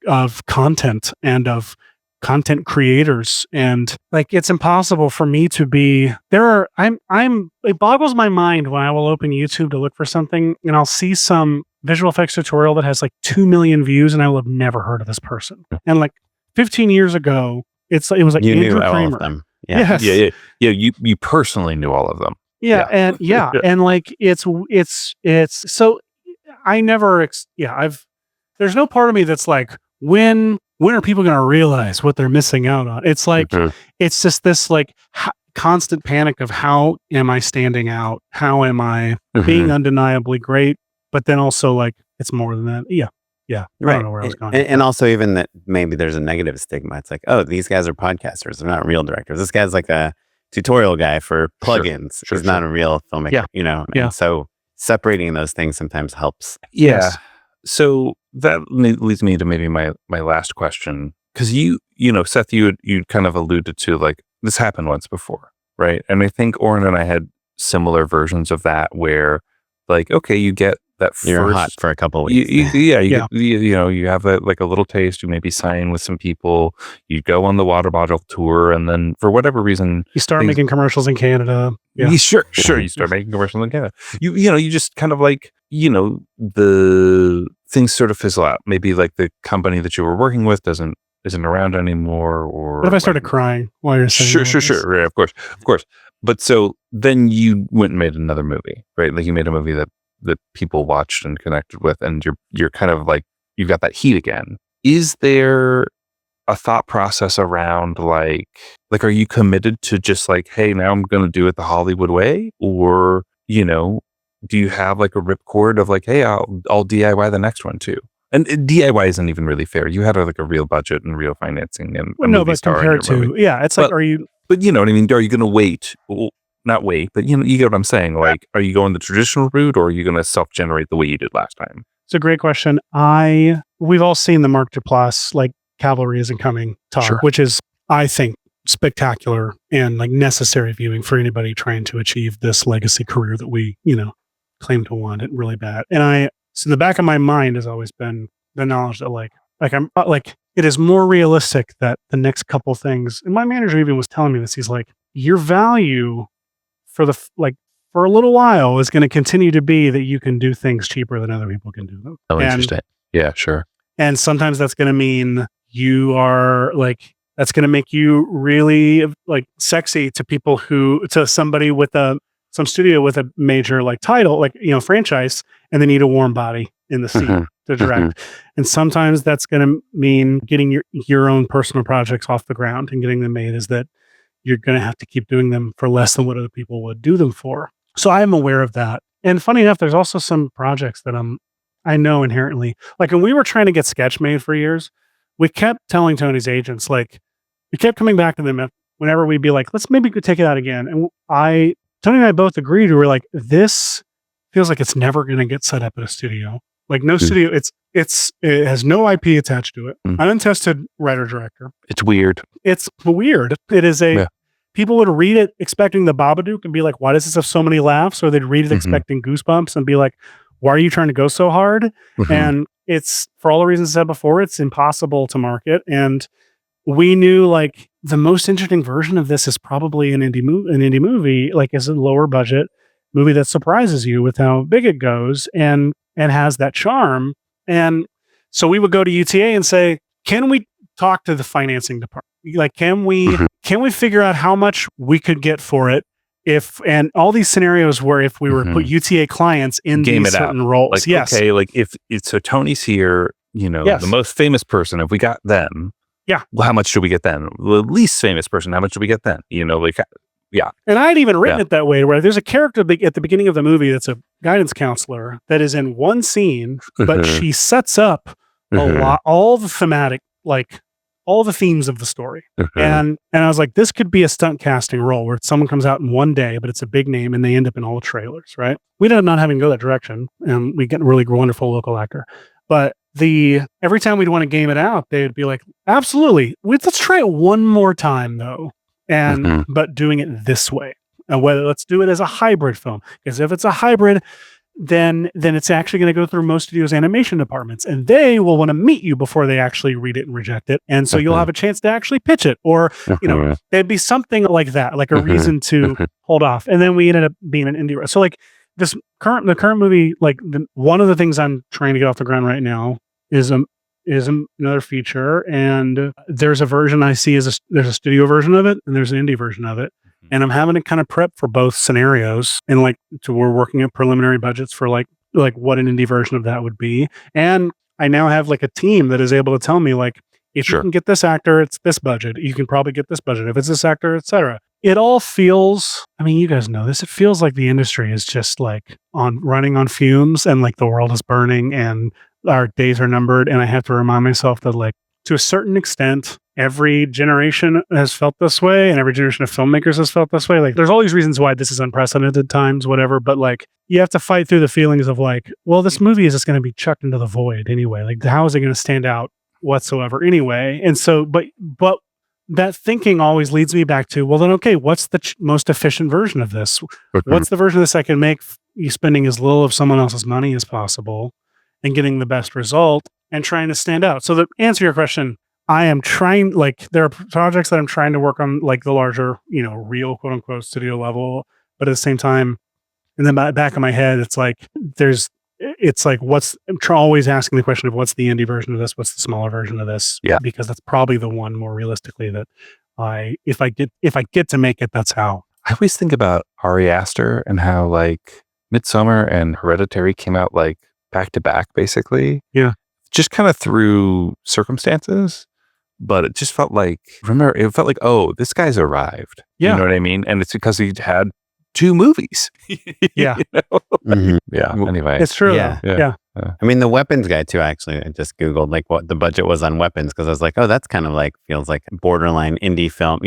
content and of content creators, and like it's impossible for me to be there. It boggles my mind when I will open YouTube to look for something and I'll see some visual effects tutorial that has like 2 million views and I will have never heard of this person. And like 15 years ago, it was like you Andrew knew Kramer. all of them. Yeah. Yes. Yeah. You personally knew all of them. Yeah. And and like it's so I never there's no part of me that's like when are people going to realize what they're missing out on? It's like it's just this like constant panic of how am I standing out? How am I being undeniably great? But then also like it's more than that. Yeah. Right. I don't know where I was going. And also even that maybe there's a negative stigma. It's like, oh, these guys are podcasters. They're not real directors. This guy's like a tutorial guy for plugins. He's not a real filmmaker, And so separating those things sometimes helps. Yeah. Yes. So that leads me to maybe my last question. Because Seth, you kind of alluded to like this happened once before, right? And I think Oren and I had similar versions of that where like, okay, you get You're first, hot for a couple of weeks. you have a little taste. You maybe sign with some people. You go on the water bottle tour, and then for whatever reason, you start making commercials in Canada. Yeah, sure. You start making commercials in Canada. You just kind of the things sort of fizzle out. Maybe like the company that you were working with isn't around anymore. Or what if I started crying while you're saying? Sure. Yeah, of course. But so then you went and made another movie, right? Like you made a movie that people watched and connected with, and you're kind of like, you've got that heat again. Is there a thought process around like are you committed to just like, hey, now I'm going to do it the Hollywood way? Or, do you have like a ripcord of like, hey, I'll DIY the next one too? And DIY isn't even really fair. You had a real budget and real financing and but compared to, it's like, but you know what I mean? Are you going to wait? Well, not wait, but you get what I'm saying. Like, are you going the traditional route, or are you going to self-generate the way you did last time? It's a great question. We've all seen the Mark Duplass, like, Cavalry Isn't Coming talk, which is, I think, spectacular and like necessary viewing for anybody trying to achieve this legacy career that we, claim to want it really bad. And so in the back of my mind has always been the knowledge that I'm it is more realistic that the next couple things, and my manager even was telling me this, he's like, your value for for a little while is going to continue to be that you can do things cheaper than other people can do them. Oh, interesting. Yeah, sure. And sometimes that's going to mean you are that's going to make you really sexy to people to somebody with some studio with a major title, franchise, and they need a warm body in the seat to direct. And sometimes that's going to mean getting your own personal projects off the ground and getting them made, is that you're going to have to keep doing them for less than what other people would do them for. So I am aware of that. And funny enough, there's also some projects that I know inherently, when we were trying to get Sketch made for years, we kept telling Tony's agents, we kept coming back to them whenever we'd be like, let's maybe take it out again. And Tony and I both agreed. We were like, this feels like it's never going to get set up at a studio. No studio, it has no IP attached to it. Untested writer-director. It's weird. It's weird. It is people would read it expecting the Babadook and be like, why does this have so many laughs? Or they'd read it expecting Goosebumps and be like, why are you trying to go so hard? And it's, for all the reasons I said before, it's impossible to market. And we knew the most interesting version of this is probably an indie movie, is a lower budget movie that surprises you with how big it goes and has that charm. And so we would go to UTA and say, can we talk to the financing department? Can we figure out how much we could get for it? And all these scenarios where if we were to put UTA clients in these certain roles. Yes. Okay, if so Tony's here, the most famous person, if we got them, well, how much should we get then? The least famous person, how much should we get then? Yeah. And I'd even written it that way, where there's a character at the beginning of the movie that's a guidance counselor that is in one scene, but she sets up a lot, all the thematic, all the themes of the story. And I was like, this could be a stunt casting role where someone comes out in one day, but it's a big name and they end up in all the trailers, right? We ended up not having to go that direction, and we get a really wonderful local actor. But every time we'd want to game it out, they'd be like, absolutely, let's try it one more time though. And but doing it this way, and let's do it as a hybrid film, because if it's a hybrid, then it's actually going to go through most studios' animation departments, and they will want to meet you before they actually read it and reject it, and so you'll have a chance to actually pitch it, or there'd be something like that, like a reason to hold off. And then we ended up being an indie. So the current movie, one of the things I'm trying to get off the ground right now is another feature, and there's a version I see there's a studio version of it and there's an indie version of it, and I'm having to kind of prep for both scenarios, and we're working at preliminary budgets for what an indie version of that would be. And I now have a team that is able to tell me if you can get this actor, it's this budget, you can probably get this budget, if it's this actor, etc. It all feels, you guys know this, it feels like the industry is just running on fumes, and the world is burning and our days are numbered. And I have to remind myself that to a certain extent, every generation has felt this way, and every generation of filmmakers has felt this way. There's all these reasons why this is unprecedented times, whatever, but you have to fight through the feelings of well, this movie is just going to be chucked into the void anyway. How is it going to stand out whatsoever anyway? And so, but that thinking always leads me back to, well, then, okay, what's the most efficient version of this? What's the version of this I can make you spending as little of someone else's money as possible and getting the best result and trying to stand out? So to answer your question, I am trying, like, there are projects that I'm trying to work on, like the larger, real quote unquote studio level. But at the same time, in the back of my head, it's like, I'm always asking the question of what's the indie version of this? What's the smaller version of this? Yeah. Because that's probably the one more realistically that if I get to make it, that's how. I always think about Ari Aster and how like Midsommar and Hereditary came out like back to back, basically. Yeah. Just kind of through circumstances. But it just felt like, oh, this guy's arrived. Yeah. You know what I mean? And it's because he had 2 movies. Yeah. Yeah. Anyway. It's true. Yeah. I mean, the weapons guy too, actually, I just Googled like what the budget was on weapons because I was like, oh, that's kind of like, feels like borderline indie film,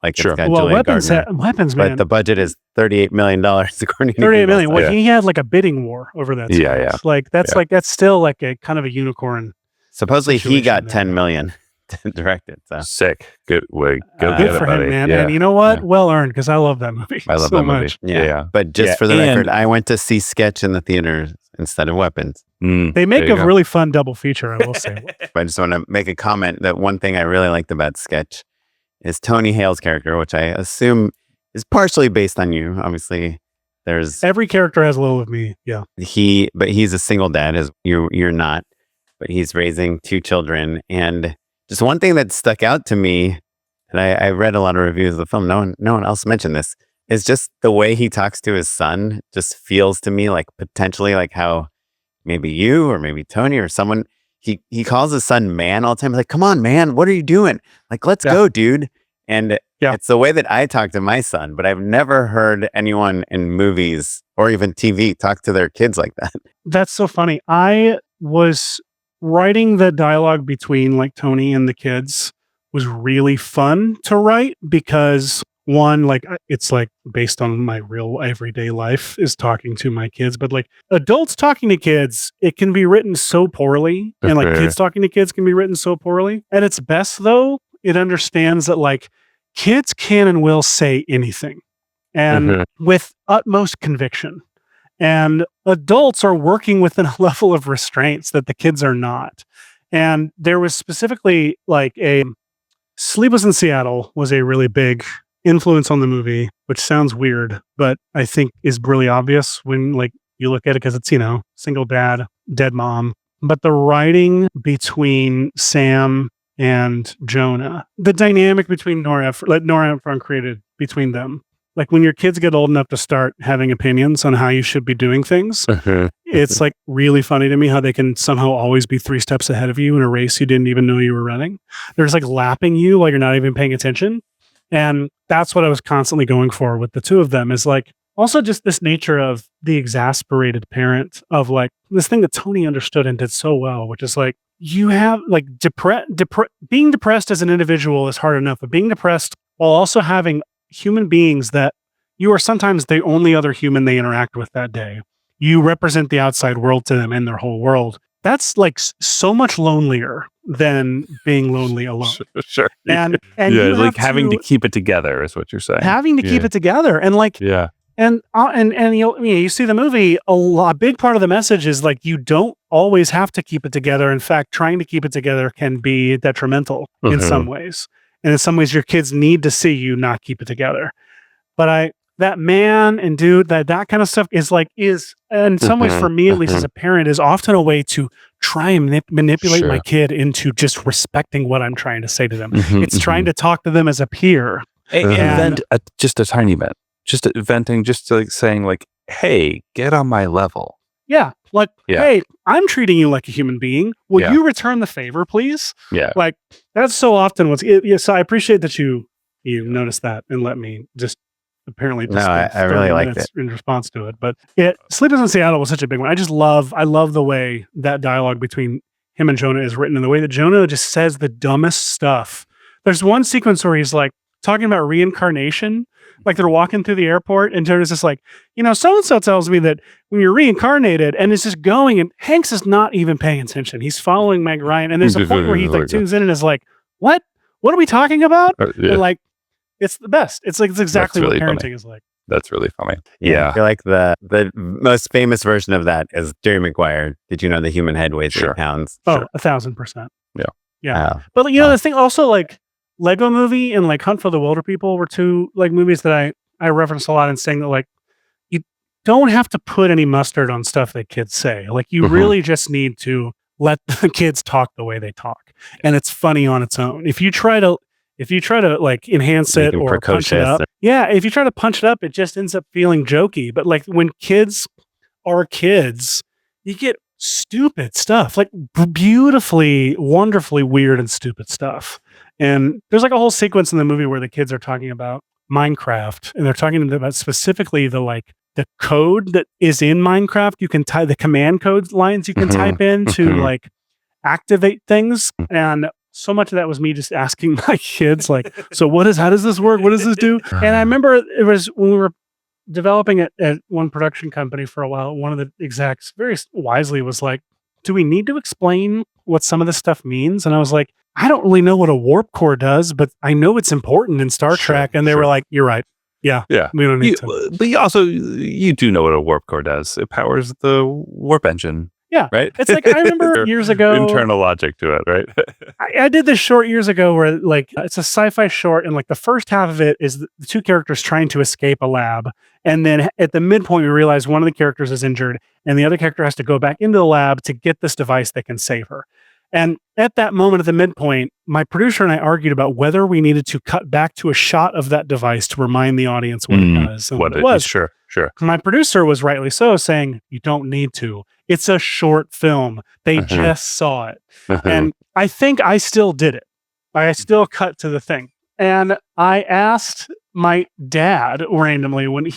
like sure. It's got Julia Gardner. Weapons, man. But the budget is $38 million according to $38 million. Well, he had like a bidding war over that. Yeah. Like that's still like a kind of a unicorn. Supposedly he got $10 million to direct it. So sick. Good way. Good for him, man. Yeah. And you know what? Yeah. Well earned, because I love that movie. I love that movie. Yeah. But just for the record, I went to see Sketch in the theater instead of Weapons. They make a really fun double feature, I will say. But I just want to make a comment that one thing I really liked about Sketch is Tony Hale's character, which I assume is partially based on you. Obviously, there's every character has a little of me. Yeah. But he's a single dad, as you're not, but he's raising 2 children. And just one thing that stuck out to me, and I read a lot of reviews of the film, no one else mentioned this, is just the way he talks to his son just feels to me like potentially like how maybe you or maybe Tony or someone, he calls his son man all the time. Like, come on, man, what are you doing? Like, let's go, dude. And it's the way that I talk to my son, but I've never heard anyone in movies or even TV talk to their kids like that. That's so funny. I was writing the dialogue between like Tony and the kids was really fun to write because one, like it's like based on my real everyday life is talking to my kids, but like adults talking to kids, it can be written so poorly and like kids talking to kids can be written so poorly. At its best though, it understands that like kids can and will say anything and with utmost conviction. And adults are working within a level of restraints that the kids are not. And there was specifically like Sleepless in Seattle was a really big influence on the movie, which sounds weird, but I think is really obvious when like you look at it because it's, single dad, dead mom. But the writing between Sam and Jonah, the dynamic between Nora Ephron created between them. Like when your kids get old enough to start having opinions on how you should be doing things, it's like really funny to me how they can somehow always be 3 steps ahead of you in a race you didn't even know you were running. They're just like lapping you while you're not even paying attention. And that's what I was constantly going for with the 2 of them is like also just this nature of the exasperated parent of like this thing that Tony understood and did so well, which is like you have like being depressed as an individual is hard enough, but being depressed while also having human beings that you are sometimes the only other human they interact with that day. You represent the outside world to them and their whole world. That's like so much lonelier than being lonely alone. Sure. And like having to keep it together is what you're saying. Having to keep it together. And like, and you see the movie, a big part of the message is like, you don't always have to keep it together. In fact, trying to keep it together can be detrimental in some ways. And in some ways, your kids need to see you not keep it together. But that man and dude, that kind of stuff is in some ways, for me, at least as a parent, is often a way to try and manipulate my kid into just respecting what I'm trying to say to them. It's trying to talk to them as a peer. And just a tiny bit. Just venting, just like saying like, hey, get on my level. Yeah. Like, hey, I'm treating you like a human being. Will you return the favor, please? Yeah. Like, that's so often so I appreciate that you noticed that and let me just apparently just I really liked it in response to it. But Sleepless in Seattle was such a big one. I love the way that dialogue between him and Jonah is written and the way that Jonah just says the dumbest stuff. There's one sequence where he's like talking about reincarnation. Like they're walking through the airport and Jonah's just like, so-and-so tells me that when you're reincarnated and it's just going and Hanks is not even paying attention. He's following Meg Ryan. And there's a point where he like tunes in and is like, what what are we talking about? Yeah. And like, it's the best. It's like, it's exactly really what parenting funny. is like. That's really funny. I feel like the most famous version of that is Jerry Maguire. Did you know the human head weighs 8 pounds? Oh, 1,000%. Yeah. But you know, the thing also, like Lego Movie and like Hunt for the Wilder People were two like movies that I reference a lot in saying that like, you don't have to put any mustard on stuff that kids say. Like you really just need to let the kids talk the way they talk. And it's funny on its own. If you try to like enhance it or punch it up, if you try to punch it up, it just ends up feeling jokey. But like when kids are kids, you get stupid stuff, like beautifully, wonderfully weird and stupid stuff. And there's like a whole sequence in the movie where the kids are talking about Minecraft, and they're talking about specifically the code that is in Minecraft. You can type the command code lines you can type in to like activate things. And so much of that was me just asking my kids, like, so how does this work? What does this do? And I remember it was when we were developing it at one production company for a while, one of the execs very wisely was like, do we need to explain what some of this stuff means? And I was like, I don't really know what a warp core does, but I know it's important in Star Trek. And they were like, you're right. Yeah. We don't need to. But you do know what a warp core does. It powers the warp engine. Yeah. Right. It's like, I remember years ago. Internal logic to it, right? I did this short years ago where like, it's a sci-fi short. And like the first half of it is the two characters trying to escape a lab. And then at the midpoint, we realize one of the characters is injured and the other character has to go back into the lab to get this device that can save her. And at that moment at the midpoint, my producer and I argued about whether we needed to cut back to a shot of that device to remind the audience what it does and what it was. Sure. My producer was rightly so saying, you don't need to. It's a short film. They just saw it. And I think I still did it. I still cut to the thing. And I asked my dad randomly when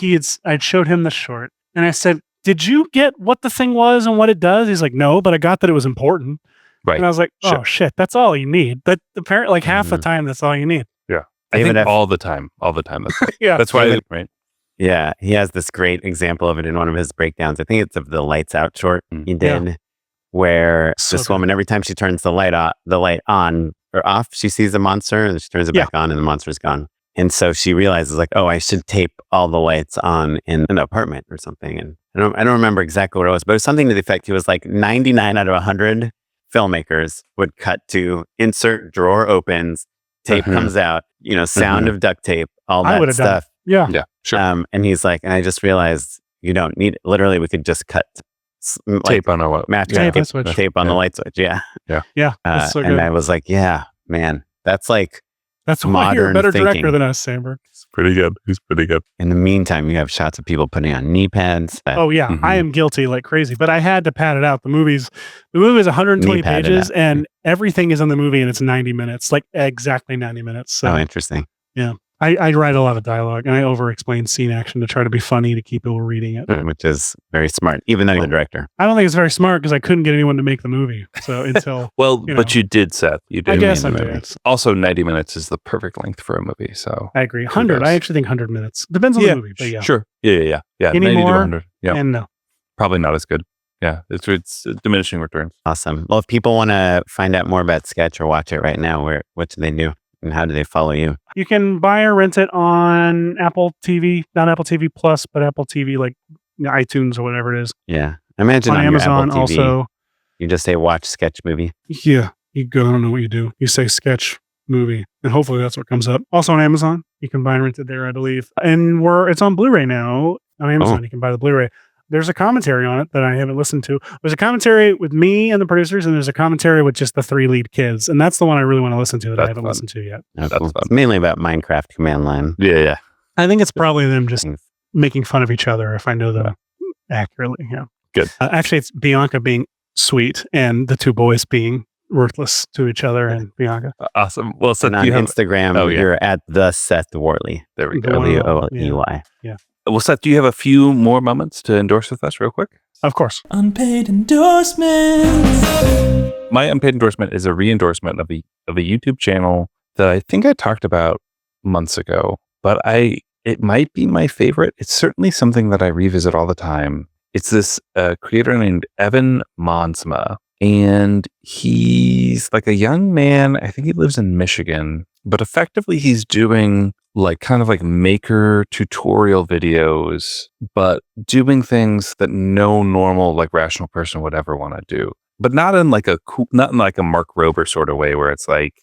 I'd showed him the short. And I said, did you get what the thing was and what it does? He's like, no, but I got that it was important. Right. And I was like, oh shit, that's all you need. But apparently like half the time, that's all you need. Yeah. I think all the time. That's yeah. That's why, right? Yeah. He has this great example of it in one of his breakdowns. I think it's of the Lights Out short he did, where this woman, every time she turns the light on or off, she sees a monster and she turns it back on and the monster's gone. And so she realizes like, oh, I should tape all the lights on in an apartment or something. And I don't remember exactly what it was, but it was something to the effect. He was like 99 out of 100 filmmakers would cut to insert drawer opens, tape comes out, sound of duct tape, all that stuff. Yeah. Sure. And he's like, and I just realized you don't need it. Literally, we could just cut tape on a match tape on the light switch. Yeah. That's so good. And I was like, yeah, man, that's why modern you're a better thinking. director than us, Sandberg. He's pretty good. In the meantime, you have shots of people putting on knee pads. Oh yeah, I am guilty like crazy, but I had to pad it out. The movie is 120 pages, and everything is in the movie, and it's 90 minutes, like exactly 90 minutes. So, interesting. Yeah. I write a lot of dialogue and I over-explain scene action to try to be funny to keep people reading it. Which is very smart, even though you're the director. I don't think it's very smart because I couldn't get anyone to make the movie. So until... but you did, Seth. You did. I guess I did. Also, 90 minutes is the perfect length for a movie. So I agree. 100. I actually think 100 minutes. Depends on the movie, but yeah. Sure. Yeah. Any 90 more? to 100. Yeah. And no. Probably not as good. Yeah. It's diminishing returns. Awesome. Well, if people want to find out more about Sketch or watch it right now, what do they do? And how do they follow you? You can buy or rent it on Apple TV, not Apple TV Plus, but Apple TV, like iTunes or whatever it is. Yeah. I imagine on Amazon your Apple TV, also. You just say watch Sketch movie. Yeah. You go, I don't know what you do. You say Sketch movie, and hopefully that's what comes up. Also on Amazon. You can buy and rent it there, I believe. And it's on Blu-ray now. On Amazon, you can buy the Blu-ray. There's a commentary on it that I haven't listened to. There's a commentary with me and the producers, and there's a commentary with just the 3 lead kids. And that's the one I really want to listen to that I haven't listened to yet. Oh, cool. It's mainly about Minecraft command line. Yeah. I think it's probably them just making fun of each other if I know them accurately. Yeah. Good. Actually, it's Bianca being sweet and the 2 boys being worthless to each other and Bianca. Awesome. Well, Seth, and on Instagram, you're at the Seth Worley. There we go. WOLEY. Yeah. Well, Seth, do you have a few more moments to endorse with us real quick? Of course. Unpaid endorsements. My unpaid endorsement is a re-endorsement of a YouTube channel that I think I talked about months ago, but it might be my favorite. It's certainly something that I revisit all the time. It's this creator named Evan Monsma, and he's like a young man. I think he lives in Michigan, but effectively he's doing like kind of like maker tutorial videos, but doing things that no normal like rational person would ever want to do. But not in like a Mark Rober sort of way where it's like,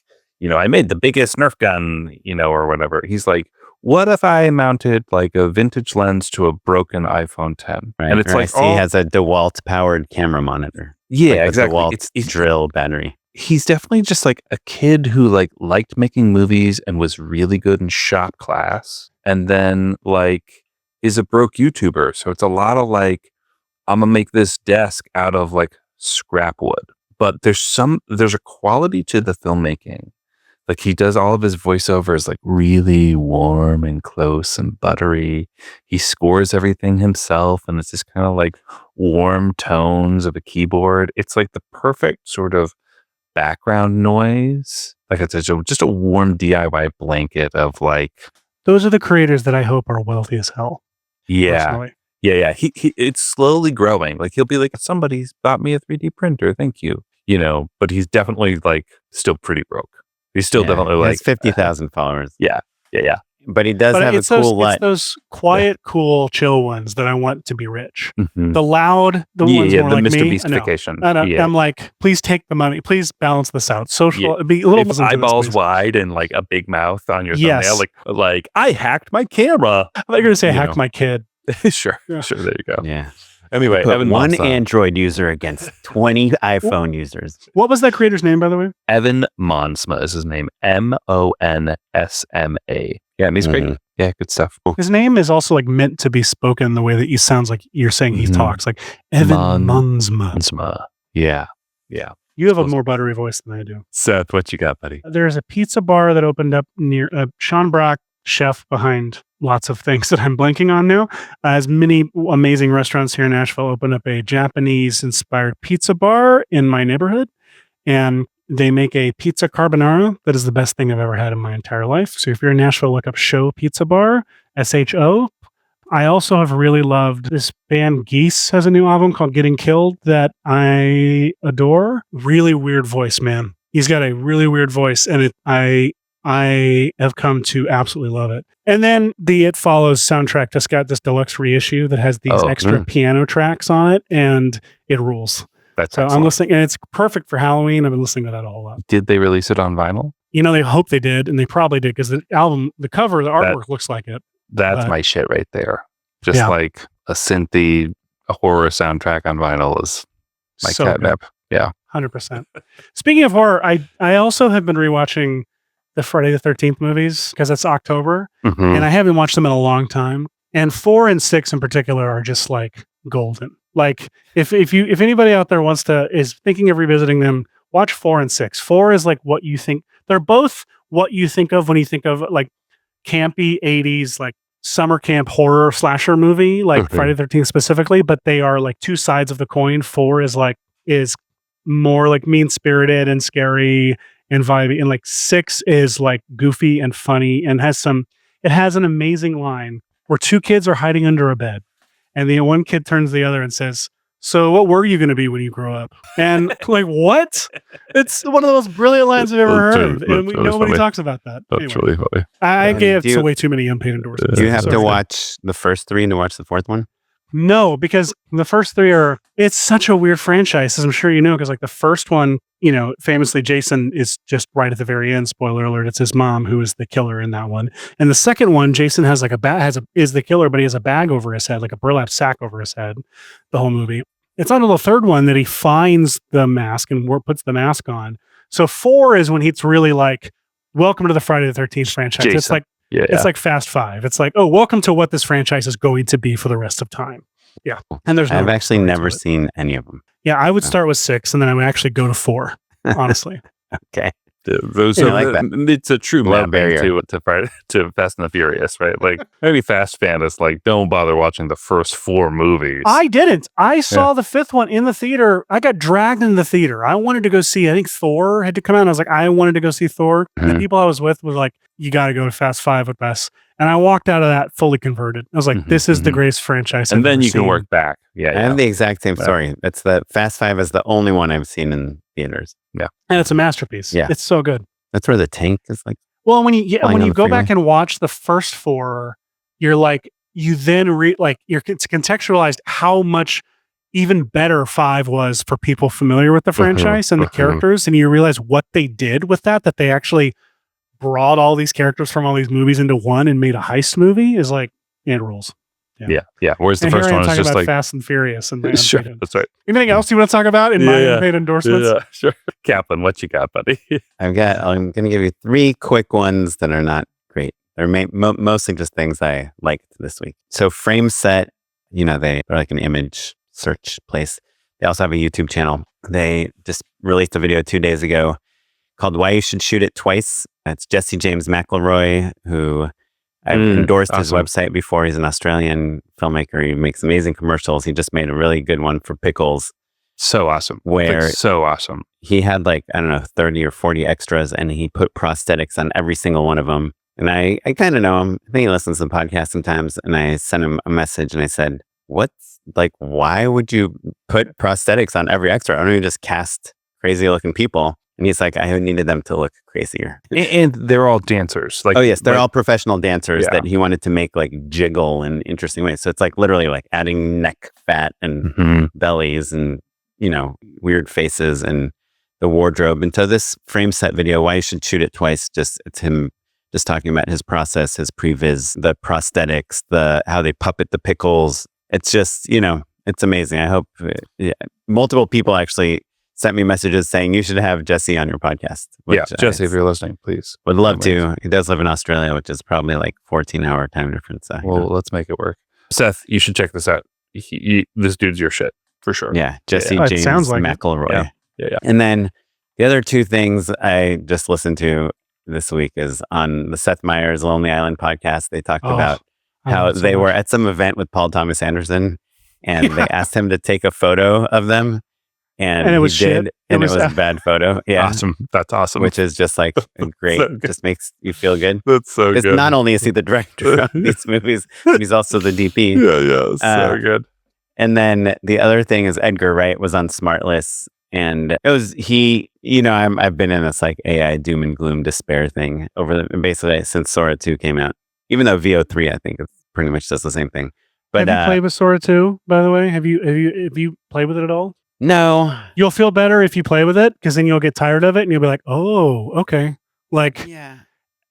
I made the biggest Nerf gun, or whatever. He's like, what if I mounted like a vintage lens to a broken iPhone 10? Right. And it's like, he has a DeWalt powered camera monitor. Yeah, like exactly. It's drill battery. He's definitely just like a kid who like liked making movies and was really good in shop class, and then like is a broke YouTuber. So it's a lot of like, I'm gonna make this desk out of like scrap wood. But there's a quality to the filmmaking. Like he does all of his voiceovers like really warm and close and buttery. He scores everything himself, and it's just kind of like warm tones of a keyboard. It's like the perfect sort of background noise. Like it's just a warm DIY blanket of like. Those are the creators that I hope are wealthy as hell. Yeah. Personally. Yeah. He it's slowly growing. Like he'll be like, somebody's bought me a 3D printer. Thank you. But he's definitely like still pretty broke. He's still definitely like 50,000 followers. Yeah. But he does have a cool light. It's those quiet, cool, chill ones that I want to be rich. Mm-hmm. The loud, ones more the like Mr. me. Beastification. I'm like, please take the money. Please balance this out. Social, be a little if eyeballs wide and like a big mouth on your thumbnail. Like I hacked my camera. I thought you were going to say hacked my kid. Sure. There you go. Yeah. Anyway, Evan one Android user against 20 iPhone users. What was that creator's name, by the way? Evan Monsma is his name. Monsma. Yeah, and he's great. Yeah, good stuff. Cool. His name is also like meant to be spoken the way that he sounds like you're saying he talks. Like Evan Monsma. Yeah. You have a more buttery voice than I do. Seth, what you got, buddy? There's a pizza bar that opened up near Sean Brock, chef behind lots of things that I'm blanking on now. As many amazing restaurants here in Nashville opened up a Japanese-inspired pizza bar in my neighborhood. And they make a pizza carbonara that is the best thing I've ever had in my entire life. So if you're in Nashville, look up Show Pizza Bar, SHO. I also have really loved this band Geese has a new album called Getting Killed that I adore. Really weird voice, man. He's got a really weird voice, and I have come to absolutely love it. And then the It Follows soundtrack just got this deluxe reissue that has these extra piano tracks on it, and it rules. That's so excellent. I'm listening, and it's perfect for Halloween. I've been listening to that a whole lot. Did they release it on vinyl? They hope they did, and they probably did, because the album, the cover, the artwork looks like it. That's my shit right there. Just like a synthy horror soundtrack on vinyl is my catnip. Yeah. 100%. Speaking of horror, I also have been rewatching the Friday the 13th movies, because it's October, and I haven't watched them in a long time. And 4 and 6 in particular are just like golden. Like if anybody out there is thinking of revisiting them, watch 4 and 6. 4 is like what you think. They're both what you think of when you think of like campy 80s, like summer camp horror slasher movie, like Friday the 13th specifically, but they are like two sides of the coin. 4 is more like mean-spirited and scary and vibey, and like 6 is like goofy and funny and it has an amazing line where two kids are hiding under a bed, and the one kid turns to the other and says, "So what were you going to be when you grow up?" And like, what? It's one of the most brilliant lines I've ever heard of, and nobody talks about that. That's really funny. I gave way too many unpaid endorsements. Do you have to watch the first 3 to watch the fourth one? No, because the first 3 it's such a weird franchise, as I'm sure you know, because like the first one, famously Jason is just right at the very end, spoiler alert, it's his mom who is the killer in that one. And the second one, Jason has like is the killer, but he has a bag over his head, like a burlap sack over his head, the whole movie. It's until the third one that he finds the mask and puts the mask on. So 4 is when he's really like, welcome to the Friday the 13th franchise. Jason. It's like, it's like Fast 5. It's like, oh, welcome to what this franchise is going to be for the rest of time. Yeah. And I've actually never seen any of them. Yeah, I would start with 6, and then I would actually go to 4, honestly. Okay. It's a true love barrier to Fast and the Furious, right? Like any Fast fan is like, don't bother watching the first 4 movies. I didn't. I saw the 5th one in the theater. I got dragged in the theater. I wanted to go see, I think Thor had to come out. And I was like, I wanted to go see Thor. And the people I was with were like, you got to go to Fast 5 with us. And I walked out of that fully converted. I was like, this is the greatest franchise and then you can work back. Yeah, I have the exact same story. It's the Fast 5 is the only one I've seen in theaters. Yeah. And it's a masterpiece. Yeah. It's so good. That's where the tank is like. Well, when you go back and watch the first 4, you're like, you then it's contextualized how much even better 5 was for people familiar with the franchise and the characters, and you realize what they did with that they actually brought all these characters from all these movies into one and made a heist movie is like, it rules. Yeah. Whereas the first one was just like Fast and Furious and sure, that's right. Anything else you want to talk about in my unpaid endorsements? Yeah, sure. Kaplan, what you got, buddy? I'm going to give you 3 quick ones that are not great. They're mostly just things I liked this week. So FrameSet, they're like an image search place. They also have a YouTube channel. They just released a video 2 days ago called Why You Should Shoot It Twice. It's Jesse James McElroy, who I've endorsed his website before. He's an Australian filmmaker. He makes amazing commercials. He just made a really good one for pickles. So awesome. So awesome. He had 30 or 40 extras, and he put prosthetics on every single one of them. And I kind of know him. I think he listens to the podcast sometimes. And I sent him a message and I said, why would you put prosthetics on every extra? I don't even just cast crazy looking people. And he's like, I needed them to look crazier. And they're all dancers. They're all professional dancers that he wanted to make jiggle in interesting ways. So it's literally adding neck fat and bellies and, weird faces and the wardrobe. And so this FrameSet video, Why You Should Shoot It Twice, it's him just talking about his process, his previs, the prosthetics, how they puppet the pickles. It's just, it's amazing. I hope multiple people actually sent me messages saying you should have Jesse on your podcast. Jesse, if you're listening, please. Would love to. He does live in Australia, which is probably 14-hour time difference. So, let's make it work. Seth, you should check this out. This dude's your shit for sure. Yeah, Jesse James McElroy. Yeah. And then the other 2 things I just listened to this week is on the Seth Meyers Lonely Island podcast. They talked about how they were at some event with Paul Thomas Anderson, and they asked him to take a photo of them. And it was shit. And it was a bad photo. Yeah. Awesome. That's awesome. Which is just great. So just makes you feel good. That's so good. Because not only is he the director of these movies, but he's also the DP. Yeah. So good. And then the other thing is Edgar Wright was on Smartless. And it was, I've been in this AI doom and gloom despair thing basically since Sora 2 came out. Even though VO3, I think, pretty much does the same thing. But have you played with Sora 2, by the way? Have you played with it at all? No. You'll feel better if you play with it, because then you'll get tired of it and you'll be like, oh, okay.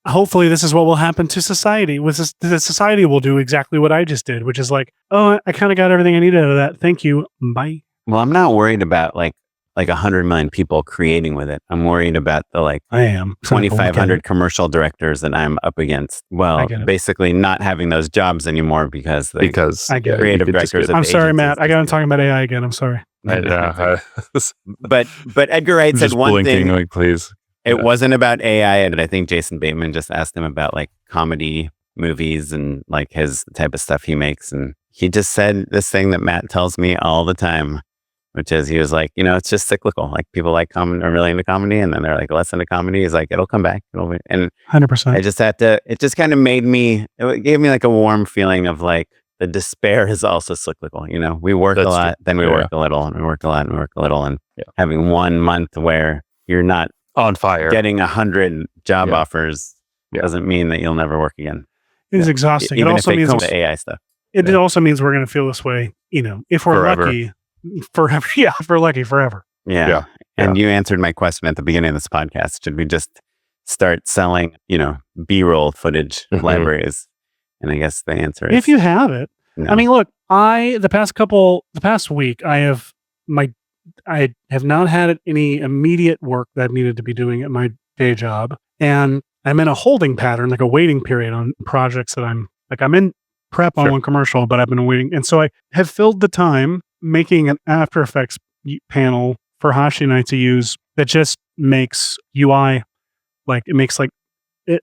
Hopefully this is what will happen to society. The society will do exactly what I just did, which is I kind of got everything I needed out of that. Thank you. Bye. Well, I'm not worried about 100 million people creating with it. I'm worried about the I am 2,500 commercial directors that I'm up against. Well, basically not having those jobs anymore because creative directors. I'm sorry, Matt. I got to talk about AI again. I'm sorry. But Edgar Wright said one thing. Please. It wasn't about AI, and I think Jason Bateman just asked him about comedy movies and his type of stuff he makes, and he just said this thing that Matt tells me all the time, which is he was it's just cyclical. People are really into comedy, and then they're less into comedy. He's it'll come back. And 100%. I just had to. It just kind of it gave me a warm feeling of the despair is also cyclical. We work a lot, then we work a little, and we work a lot, and we work a little, and having 1 month where you're not on fire, getting 100 job offers doesn't mean that you'll never work again. It is exhausting. Even it also if means the AI stuff. It also means we're going to feel this way. If we're lucky, forever. Yeah, if we're lucky, forever. Yeah. And you answered my question at the beginning of this podcast. Should we just start selling, B-roll footage libraries? And I guess the answer is, if you have it. No. I mean, look, the past week, I have not had any immediate work that I've needed to be doing at my day job. And I'm in a holding pattern, a waiting period on projects that I'm in prep on one commercial, but I've been waiting. And so I have filled the time making an After Effects panel for Hashi and I to use that just makes UI, it makes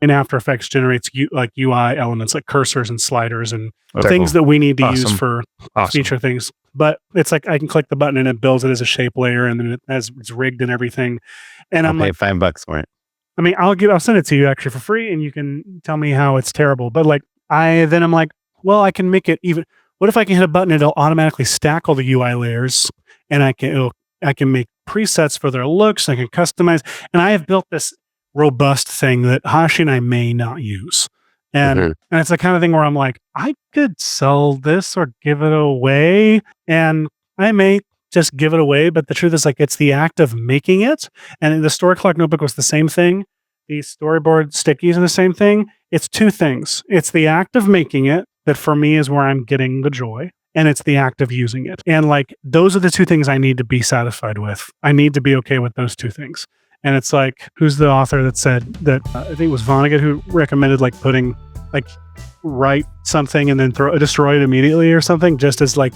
in After Effects generates UI elements like cursors and sliders and things that we need to use for feature things. But it's I can click the button and it builds it as a shape layer, and then it's rigged and everything. And I'll pay $5 for it. I mean, I'll send it to you actually for free, and you can tell me how it's terrible. But I'm well, I can make it even. What if I can hit a button and it'll automatically stack all the UI layers, and I can make presets for their looks. I can customize, and I have built this robust thing that Hashi and I may not use. And it's the kind of thing where I'm like, I could sell this or give it away, and I may just give it away. But the truth is, like, it's the act of making it. And the Story Clock notebook was the same thing. The storyboard stickies are the same thing. It's two things. It's the act of making it that for me is where I'm getting the joy. And it's the act of using it. And like, those are the two things I need to be satisfied with. I need to be okay with those two things. And it's like, who's the author that said that? I think it was Vonnegut who recommended like putting, like, write something and then destroy it immediately or something, just as like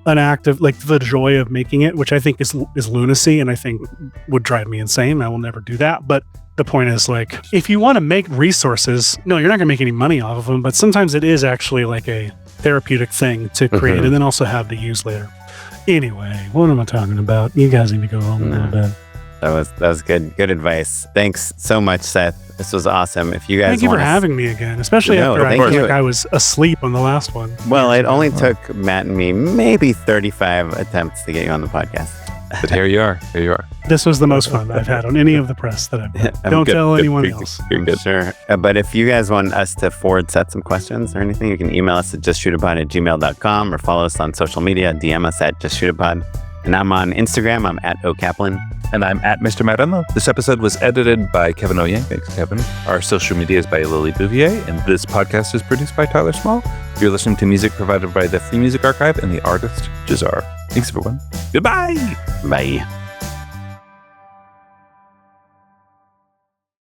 an act of like the joy of making it, which I think is lunacy and I think would drive me insane. I will never do that. But the point is, like, if you want to make resources, no, you're not going to make any money off of them, but sometimes it is actually like a therapeutic thing to create and then also have to use later. Anyway, what am I talking about? You guys need to go home a little bit. That was good advice. Thanks so much, Seth. This was awesome. If you guys thank you for having me again, especially after I was asleep on the last one. Well, it only took Matt and me maybe 35 attempts to get you on the podcast. But here you are. This was the most fun I've had on any of the press that I've done. Don't tell anyone else. You're good. Sure. But if you guys want us to forward Seth some questions or anything, you can email us at justshootapod@gmail.com or follow us on social media, DM us at justshootapod. And I'm on Instagram. I'm at @okaplan. And I'm at Mr. Marano. This episode was edited by Kevin Oyang. Thanks, Kevin. Our social media is by Lily Bouvier, and this podcast is produced by Tyler Small. You're listening to music provided by the Free Music Archive and the artist Jazar. Thanks, everyone. Goodbye. Bye.